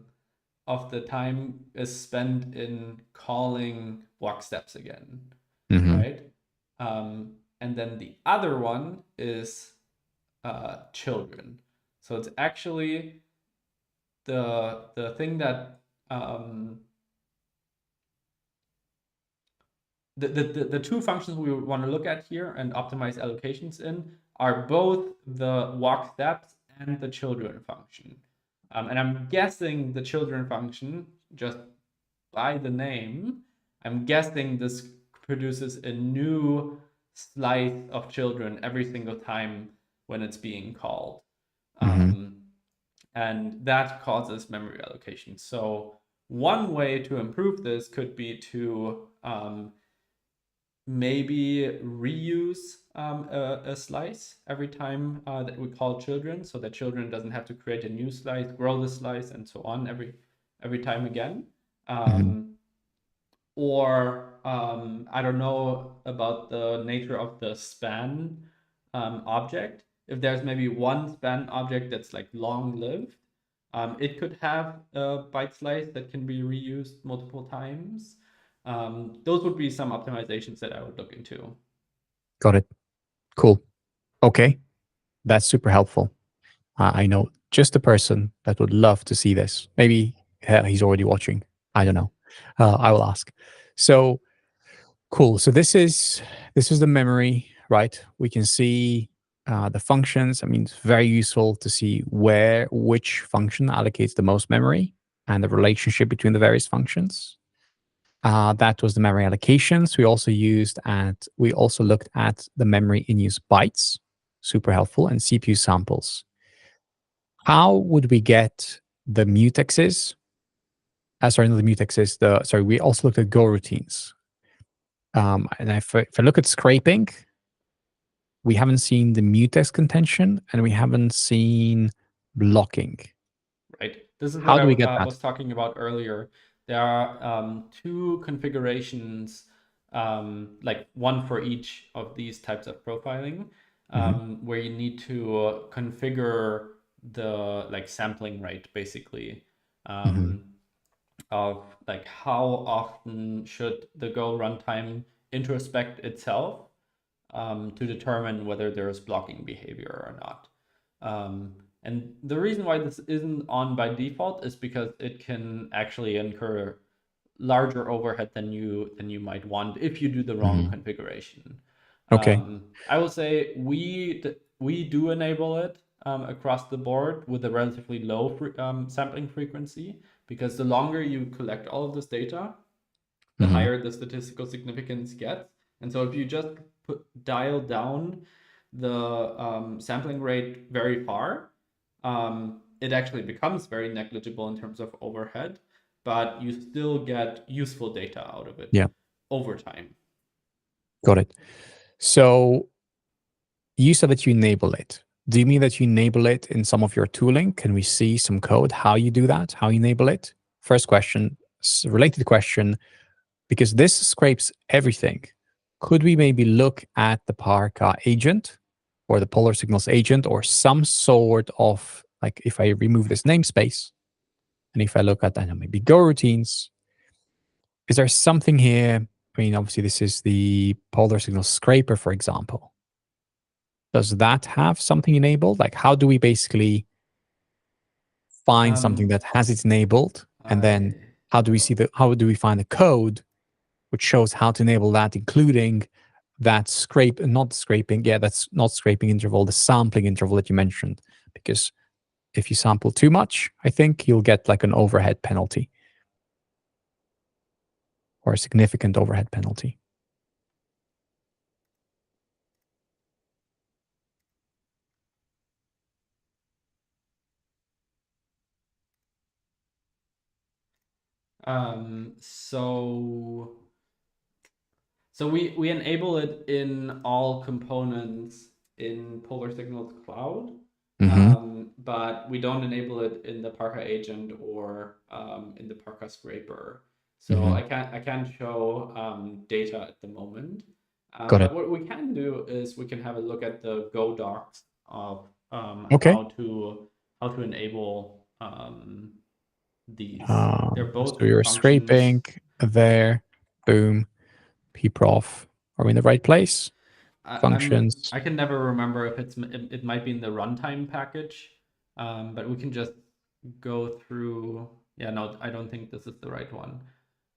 [SPEAKER 1] time is spent in calling walk steps again,
[SPEAKER 2] Mm-hmm.
[SPEAKER 1] right? And then the other one is children. So it's actually the thing that the two functions we want to look at here and optimize allocations in are both the walk steps and the children function. And I'm guessing the children function, just by the name, I'm guessing this produces a new slice of children every single time when it's being called.
[SPEAKER 2] Mm-hmm.
[SPEAKER 1] Um, and that causes memory allocation. So one way to improve this could be to maybe reuse a slice every time that we call children, so that children doesn't have to create a new slice, grow the slice, and so on every time again.
[SPEAKER 2] Mm-hmm.
[SPEAKER 1] Or I don't know about the nature of the span object. If there's maybe one span object that's like long lived, it could have a byte slice that can be reused multiple times. Those would be some optimizations that I would look into.
[SPEAKER 2] Got it. Cool. Okay. That's super helpful. I know just a person that would love to see this. Maybe he's already watching. I don't know. I will ask. So cool. So this is the memory, right? We can see the functions. I mean, it's very useful to see which function allocates the most memory and the relationship between the various functions. That was the memory allocations. We also looked at the memory in use bytes, super helpful, and CPU samples. How would we get the mutexes? Sorry, not the mutexes. Sorry, we also looked at Go routines. And if I look at scraping, we haven't seen the mutex contention and we haven't seen blocking.
[SPEAKER 1] Right. This is what
[SPEAKER 2] How
[SPEAKER 1] I
[SPEAKER 2] do we get that?
[SPEAKER 1] was talking about earlier. There are two configurations, like one for each of these types of profiling,
[SPEAKER 2] Hmm.
[SPEAKER 1] where you need to configure the like sampling rate, basically,
[SPEAKER 2] Hmm.
[SPEAKER 1] um, of like how often should the Go runtime introspect itself to determine whether there is blocking behavior or not. And the reason why this isn't on by default is because it can actually incur larger overhead than you might want if you do the wrong
[SPEAKER 2] Hmm.
[SPEAKER 1] configuration.
[SPEAKER 2] Okay.
[SPEAKER 1] I will say we do enable it across the board with a relatively low sampling frequency, because the longer you collect all of this data, the
[SPEAKER 2] Hmm.
[SPEAKER 1] higher the statistical significance gets. And so if you just dial down the sampling rate very far, it actually becomes very negligible in terms of overhead, but you still get useful data out of it
[SPEAKER 2] Yeah,
[SPEAKER 1] over time.
[SPEAKER 2] got it. So you said that you enable it. Do you mean that you enable it in some of your tooling? Can we see some code how you do that, how you enable it? First question, related question, because this scrapes everything. Could we maybe look at the Parka agent or the Polar Signals agent or some sort of, like if I remove this namespace and if I look at, I don't know, maybe Go routines, is there something here? I mean, obviously this is the Polar Signals scraper, for example. Does that have something enabled? Like how do we basically find something that has it enabled? And then how do we find the code which shows how to enable that, including that not scraping, that's not scraping interval, the sampling interval that you mentioned. Because if you sample too much, I think you'll get like an overhead penalty or a significant overhead penalty.
[SPEAKER 1] So we enable it in all components in Polar Signals Cloud, but we don't enable it in the Parka agent or in the Parka scraper. So I can't show data at the moment.
[SPEAKER 2] Got
[SPEAKER 1] But
[SPEAKER 2] it.
[SPEAKER 1] what we can do is we can have a look at the Go docs of
[SPEAKER 2] Okay.
[SPEAKER 1] how to enable these. They're
[SPEAKER 2] So
[SPEAKER 1] both
[SPEAKER 2] you're
[SPEAKER 1] functions.
[SPEAKER 2] scraping there, boom, pprof. Are we in the right place? Functions.
[SPEAKER 1] I can never remember if it might be in the runtime package, but we can just go through. Yeah, no, I don't think this is the right one.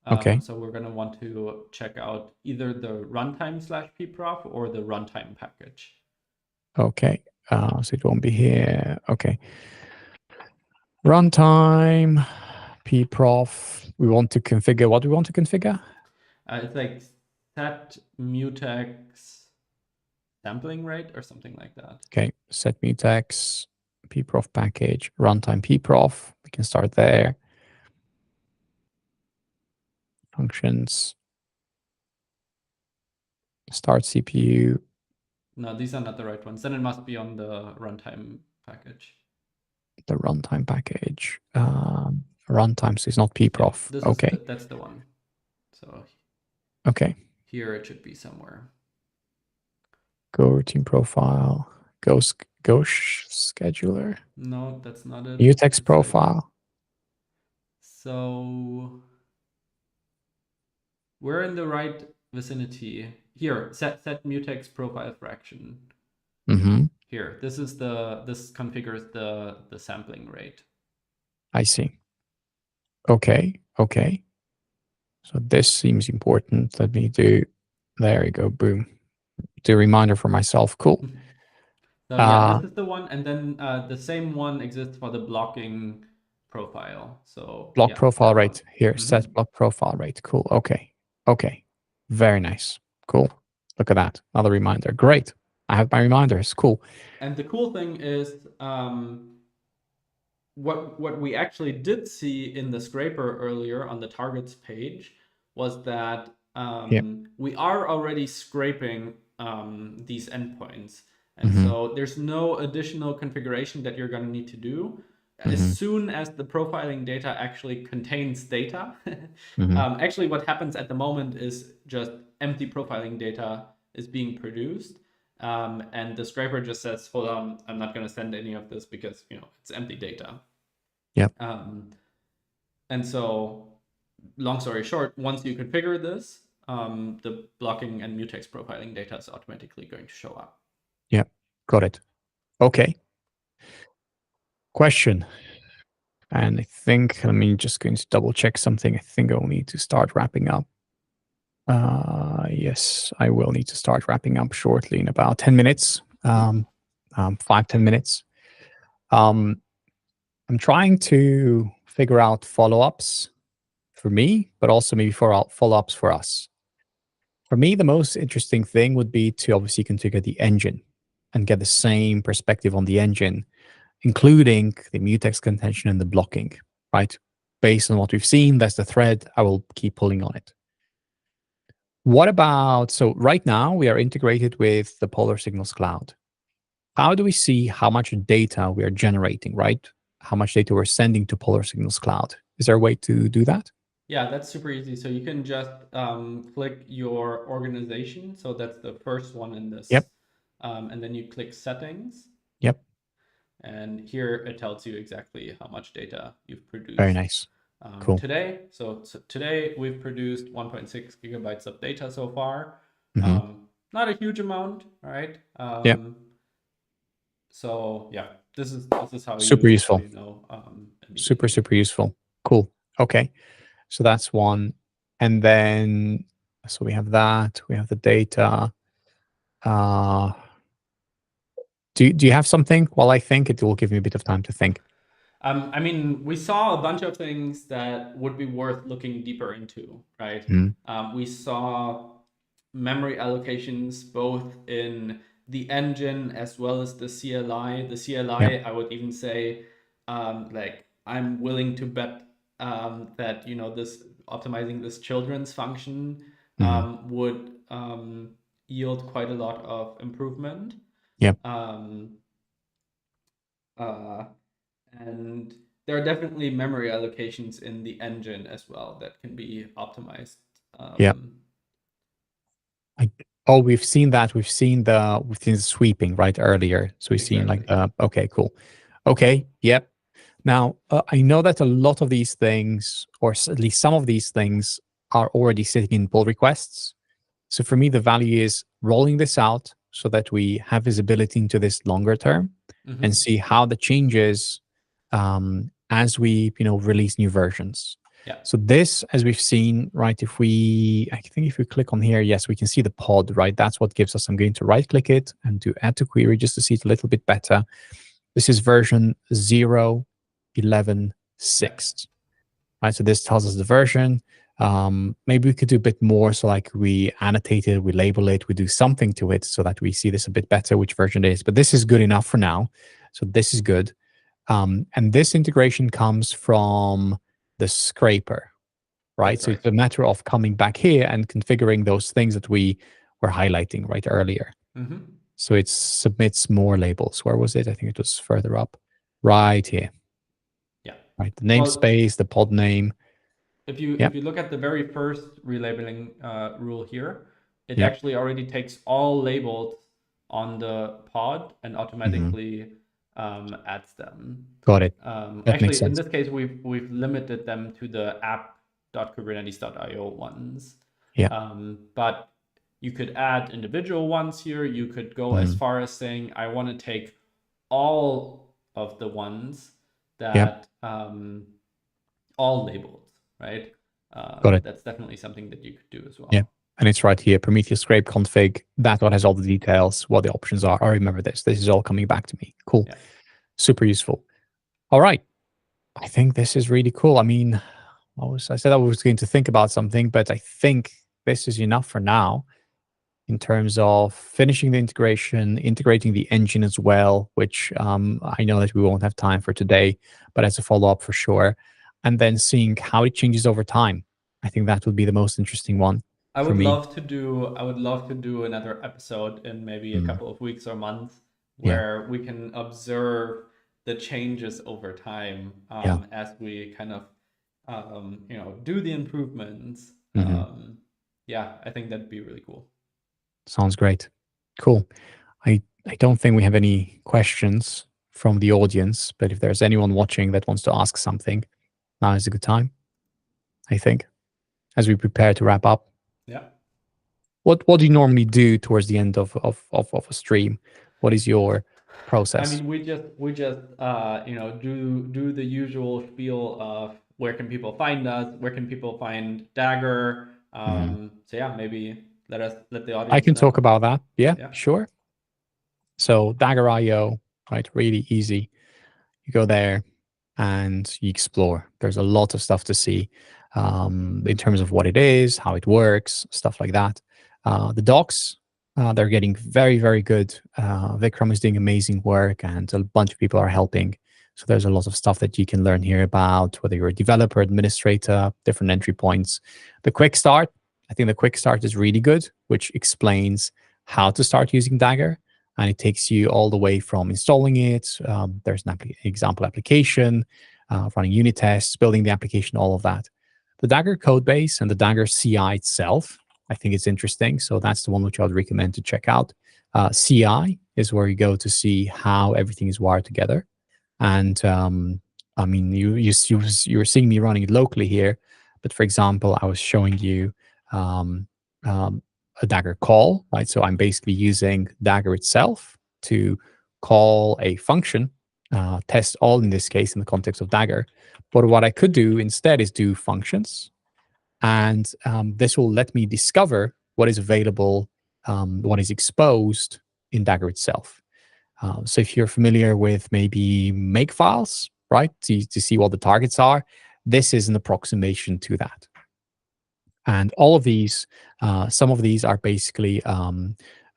[SPEAKER 2] Okay.
[SPEAKER 1] So we're gonna want to check out either the runtime / pprof or the runtime package.
[SPEAKER 2] Okay. So it won't be here. Okay. Runtime, pprof. We want to configure. What do we want to configure?
[SPEAKER 1] It's like set mutex sampling rate or something like that.
[SPEAKER 2] Okay. Set mutex, pprof package, runtime pprof. We can start there. Functions. Start CPU.
[SPEAKER 1] No, these are not the right ones. Then it must be on the runtime package.
[SPEAKER 2] The runtime package. Runtime, so it's not pprof.
[SPEAKER 1] Yeah,
[SPEAKER 2] Okay.
[SPEAKER 1] That's the one. So
[SPEAKER 2] okay.
[SPEAKER 1] Here it should be somewhere.
[SPEAKER 2] Go routine profile. Go scheduler.
[SPEAKER 1] No, that's not it.
[SPEAKER 2] Mutex profile.
[SPEAKER 1] Like, so we're in the right vicinity. Here, set mutex profile fraction. Here, this configures the sampling rate.
[SPEAKER 2] I see. Okay. So this seems important. Let me do. There you go. Boom. Do a reminder for myself. Cool.
[SPEAKER 1] So yeah, this is the one, and then the same one exists for the blocking profile. So
[SPEAKER 2] block profile rate here. Set block profile rate. Cool. Okay. Very nice. Cool. Look at that. Another reminder. Great. I have my reminders. Cool.
[SPEAKER 1] And the cool thing is, what we actually did see in the scraper earlier on the targets page was that we are already scraping these endpoints. And so there's no additional configuration that you're going to need to do. As soon as the profiling data actually contains data, actually what happens at the moment is just empty profiling data is being produced. And the scraper just says, hold on, I'm not going to send any of this because, it's empty data.
[SPEAKER 2] Yep.
[SPEAKER 1] And so, long story short, once you configure this, the blocking and mutex profiling data is automatically going to show up.
[SPEAKER 2] Yep. Got it. Okay. Question. And I think, just going to double check something. I think I'll need to start wrapping up. Yes, I will need to start wrapping up shortly in about 10 minutes, 5-10 minutes. I'm trying to figure out follow-ups for me, but also maybe for follow-ups for us. For me, the most interesting thing would be to obviously configure the engine and get the same perspective on the engine, including the mutex contention and the blocking, right? Based on what we've seen, that's the thread. I will keep pulling on it. What about, so right now we are integrated with the Polar Signals Cloud. how do we see how much data we are generating, right? How much data we're sending to Polar Signals Cloud? Is there a way to do that?
[SPEAKER 1] Yeah, that's super easy. So you can just click your organization. So that's the first one in this.
[SPEAKER 2] Yep.
[SPEAKER 1] And then you click settings.
[SPEAKER 2] Yep.
[SPEAKER 1] And here it tells you exactly how much data you've
[SPEAKER 2] Very
[SPEAKER 1] produced
[SPEAKER 2] nice. Cool.
[SPEAKER 1] today. So today we've produced 1.6 gigabytes of data so far.
[SPEAKER 2] Mm-hmm.
[SPEAKER 1] Not a huge amount, right?
[SPEAKER 2] Yep.
[SPEAKER 1] So yeah, this is how
[SPEAKER 2] Super useful.
[SPEAKER 1] you know
[SPEAKER 2] Super useful. Cool. Okay. So that's one. And then, so we have that, we have the data. Do you have something? While I think, it will give me a bit of time to think.
[SPEAKER 1] I mean, we saw a bunch of things that would be worth looking deeper into, right? We saw memory allocations both in the engine as well as the CLI. The CLI,
[SPEAKER 2] Yep.
[SPEAKER 1] I would even say, like I'm willing to bet that this optimizing this children's function would yield quite a lot of improvement.
[SPEAKER 2] Yep.
[SPEAKER 1] Um, uh, and there are definitely memory allocations in the engine as well that can be optimized.
[SPEAKER 2] Yep. We've seen that. We've seen the sweeping right earlier. So we've seen like okay, cool. Okay, yep. Now I know that a lot of these things, or at least some of these things, are already sitting in pull requests. So for me, the value is rolling this out so that we have visibility into this longer term and see how the changes as we release new versions.
[SPEAKER 1] Yeah.
[SPEAKER 2] So this, as we've seen, right, I think if we click on here, yes, we can see the pod, right? That's what gives us, I'm going to right click it and do add to query just to see it a little bit better. This is version 0.11.6, right? So this tells us the version. Maybe we could do a bit more. So like we annotate it, we label it, we do something to it so that we see this a bit better, which version it is. But this is good enough for now. So this is good. And this integration comes from the scraper, right? So it's a matter of coming back here and configuring those things that we were highlighting right earlier. So it submits more labels. Where was it? I think it was further up, right here.
[SPEAKER 1] Yeah.
[SPEAKER 2] Right. The namespace, the pod name.
[SPEAKER 1] If you look at the very first relabeling rule here, it actually already takes all labels on the pod and automatically adds them.
[SPEAKER 2] Got it.
[SPEAKER 1] Actually, in this case, we've limited them to the app.kubernetes.io ones.
[SPEAKER 2] Yeah.
[SPEAKER 1] But you could add individual ones here. You could go as far as saying, I want to take all of the ones that all labeled, right?
[SPEAKER 2] Got it.
[SPEAKER 1] That's definitely something that you could do as well.
[SPEAKER 2] Yeah. And it's right here, Prometheus scrape config. That one has all the details, what the options are. I remember this. This is all coming back to me. Cool. Yeah. Super useful. All right. I think this is really cool. I mean, I said I was going to think about something, but I think this is enough for now in terms of finishing the integration, integrating the engine as well, which I know that we won't have time for today, but as a follow-up for sure. And then seeing how it changes over time. I think that would be the most interesting one.
[SPEAKER 1] I would love to do another episode in maybe a couple of weeks or months where we can observe the changes over time as we kind of do the improvements. Yeah, I think that'd be really cool.
[SPEAKER 2] Sounds great. Cool. I don't think we have any questions from the audience, but if there's anyone watching that wants to ask something, now is a good time, I think, as we prepare to wrap up.
[SPEAKER 1] Yeah.
[SPEAKER 2] What do you normally do towards the end of a stream? What is your process?
[SPEAKER 1] I mean, we just do the usual spiel of where can people find us, where can people find Dagger. So yeah, maybe let the audience.
[SPEAKER 2] I can talk about that. Yeah, sure. So Dagger.io, right? Really easy. You go there and you explore. There's a lot of stuff to see in terms of what it is, how it works, stuff like that. The docs, they're getting very, very good. Vikram is doing amazing work and a bunch of people are helping. So there's a lot of stuff that you can learn here about whether you're a developer, administrator, different entry points. The quick start, I think the quick start is really good, which explains how to start using Dagger. and it takes you all the way from installing it. There's an example application, running unit tests, building the application, all of that. The Dagger code base and the Dagger CI itself, I think it's interesting. So that's the one which I would recommend to check out. CI is where you go to see how everything is wired together. And I mean, you're seeing me running it locally here, but for example, I was showing you a Dagger call, right? So I'm basically using Dagger itself to call a function, test all in this case in the context of Dagger. But what I could do instead is do functions, and this will let me discover what is available, what is exposed in Dagger itself. So if you're familiar with maybe make files, right, to see what the targets are, this is an approximation to that. And all of these, some of these are basically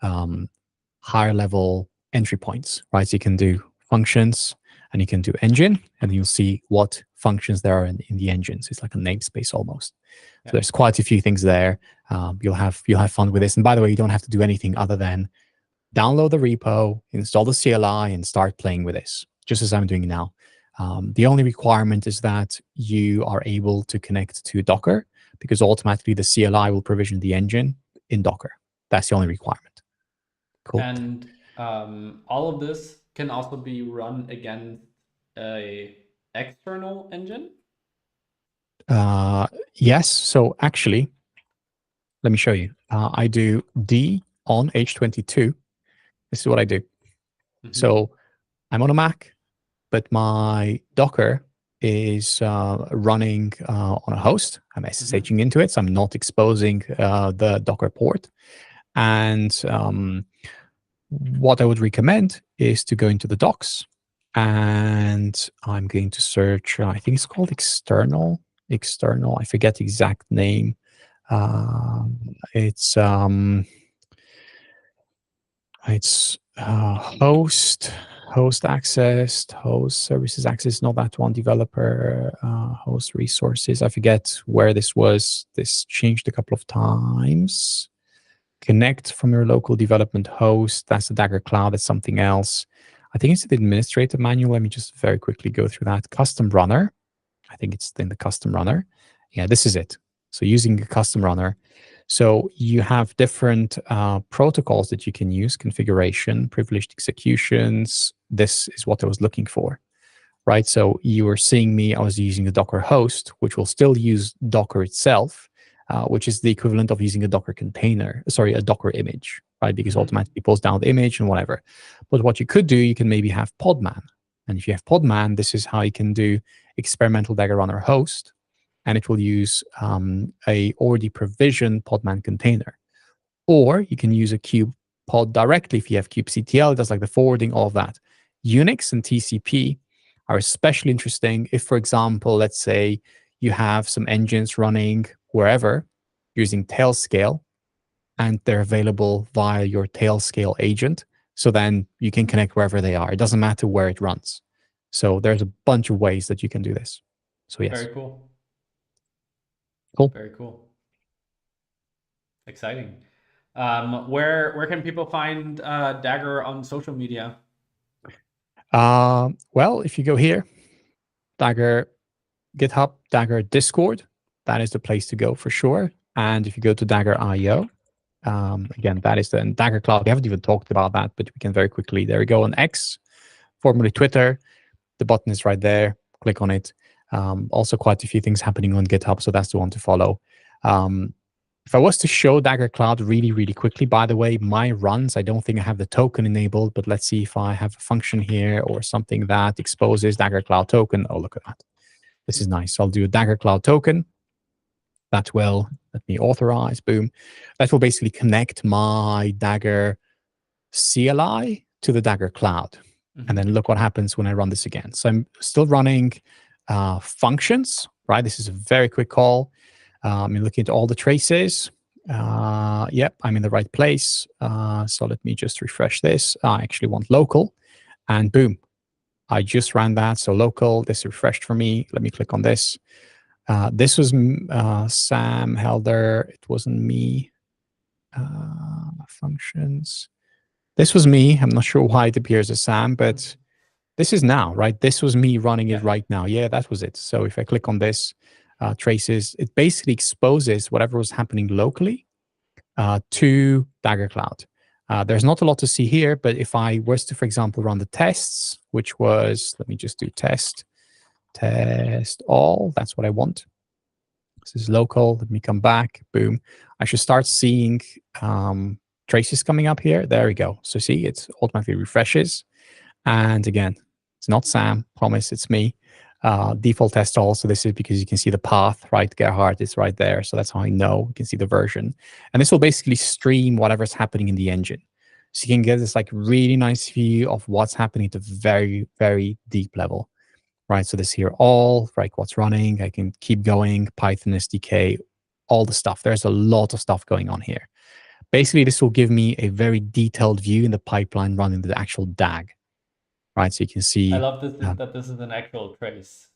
[SPEAKER 2] higher level entry points, right? So you can do functions and you can do engine, and you'll see what functions there are in the engines. It's like a namespace almost. So there's quite a few things there. You'll have fun with this. And by the way, you don't have to do anything other than download the repo, install the CLI, and start playing with this, just as I'm doing now. The only requirement is that you are able to connect to Docker, because automatically the CLI will provision the engine in Docker. That's the only requirement. Cool.
[SPEAKER 1] And all of this can also be run against a external engine?
[SPEAKER 2] Yes. So actually, let me show you. I do D on H22. This is what I do. So I'm on a Mac, but my Docker is running on a host. I'm SSHing into it, so I'm not exposing the Docker port. And what I would recommend is to go into the docs, and I'm going to search, I think it's called external, I forget the exact name. It's host access, host services access, not that one, developer, host resources. I forget where this was. This changed a couple of times. Connect from your local development host. That's the Dagger Cloud. That's something else. I think it's the administrator manual. Let me just very quickly go through that. Custom runner. I think it's in the custom runner. Yeah, this is it. So using a custom runner. So you have different protocols that you can use, configuration, privileged executions. This is what I was looking for, right? So you were seeing me, I was using a Docker host, which will still use Docker itself, which is the equivalent of using a Docker container, sorry, a Docker image, right? Because automatically pulls down the image and whatever. But what you could do, you can maybe have Podman. And if you have Podman, this is how you can do experimental Dagger runner host, and it will use a already provisioned Podman container. Or you can use a kube pod directly if you have kubectl. It does like the forwarding, all of that. Unix and TCP are especially interesting if, for example, let's say you have some engines running wherever using Tailscale, and they're available via your Tailscale agent. So then you can connect wherever they are. It doesn't matter where it runs. So there's a bunch of ways that you can do this. So yes.
[SPEAKER 1] Very cool.
[SPEAKER 2] Cool.
[SPEAKER 1] Very cool. Exciting. Where can people find Dagger on social media?
[SPEAKER 2] Well, if you go here, Dagger GitHub, Dagger Discord, that is the place to go for sure. And if you go to Dagger IO, again, that is the Dagger Cloud. We haven't even talked about that, but we can very quickly. There we go on X, formerly Twitter. The button is right there. Click on it. Also, quite a few things happening on GitHub, so that's the one to follow. If I was to show Dagger Cloud really, really quickly, by the way, my runs, I don't think I have the token enabled, but let's see if I have a function here or something that exposes Dagger Cloud token. Oh, look at that. This is nice. So I'll do a Dagger Cloud token. That will, let me authorize, boom. That will basically connect my Dagger CLI to the Dagger Cloud. And then look what happens when I run this again. So I'm still running functions, right? This is a very quick call. I'm looking at all the traces. Yep, I'm in the right place. So let me just refresh this. I actually want local, and boom, I just ran that. So local, this refreshed for me. Let me click on this. This was Sam Helder. It wasn't me. Functions. This was me. I'm not sure why it appears as Sam, but this is now, right? This was me running it
[SPEAKER 1] Yeah,
[SPEAKER 2] right now. Yeah, that was it. So if I click on this, traces, it basically exposes whatever was happening locally to Dagger Cloud. There's not a lot to see here, but if I was to, for example, run the tests, which was, let me just do test all. That's what I want. This is local. Let me come back. Boom. I should start seeing traces coming up here. There we go. So see, it automatically refreshes. And again, it's not Sam. Promise, it's me. Default test all. So this is because you can see the path, right? Gerhard is right there. So that's how I know. You can see the version. And this will basically stream whatever's happening in the engine. So you can get this like really nice view of what's happening at a very, very deep level, right? So this here all, right, what's running. I can keep going, Python SDK, all the stuff. There's a lot of stuff going on here. Basically, this will give me a very detailed view in the pipeline running the actual DAG, right? So you can
[SPEAKER 1] I
[SPEAKER 2] see.
[SPEAKER 1] love this that this is an actual trace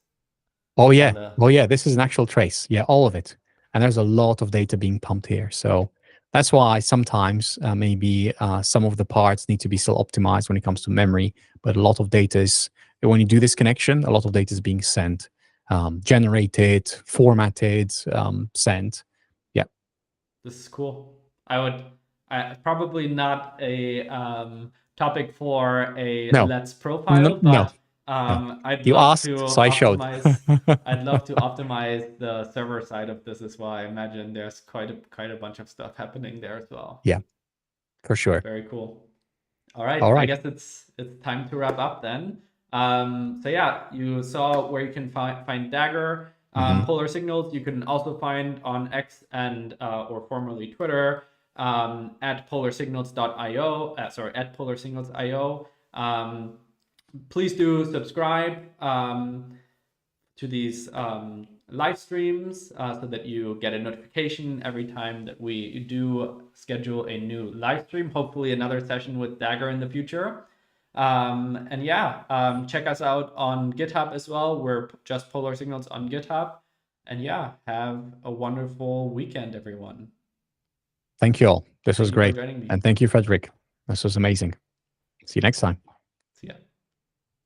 [SPEAKER 2] Oh
[SPEAKER 1] on
[SPEAKER 2] yeah,
[SPEAKER 1] the.
[SPEAKER 2] oh yeah. This is an actual trace. Yeah, all of it. And there's a lot of data being pumped here. So that's why sometimes maybe some of the parts need to be still optimized when it comes to memory. But a lot of data is, when you do this connection, a lot of data is being sent, generated, formatted, sent. Yeah.
[SPEAKER 1] This is cool. Probably not a topic for a
[SPEAKER 2] No,
[SPEAKER 1] Let's
[SPEAKER 2] no,
[SPEAKER 1] profile,
[SPEAKER 2] no,
[SPEAKER 1] but
[SPEAKER 2] no.
[SPEAKER 1] I'd
[SPEAKER 2] You
[SPEAKER 1] love to
[SPEAKER 2] asked, so I showed.
[SPEAKER 1] optimize. I'd love to optimize the server side of this as well. I imagine there's quite a bunch of stuff happening there as well.
[SPEAKER 2] Yeah, for sure.
[SPEAKER 1] Very cool. All right,
[SPEAKER 2] All
[SPEAKER 1] I
[SPEAKER 2] right.
[SPEAKER 1] guess it's time to wrap up then. So yeah, you saw where you can find Dagger.
[SPEAKER 2] Mm-hmm.
[SPEAKER 1] Polar Signals you can also find on X and or formerly Twitter at polarsignals.io. Sorry, at polarsignals.io. Please do subscribe to these live streams so that you get a notification every time that we do schedule a new live stream, hopefully another session with Dagger in the future. And yeah, check us out on GitHub as well. We're just Polar Signals on GitHub. And yeah, have a wonderful weekend, everyone.
[SPEAKER 2] Thank you all. This was
[SPEAKER 1] Thank you for
[SPEAKER 2] great.
[SPEAKER 1] joining me.
[SPEAKER 2] And thank you, Frederick. This was amazing. See you next time.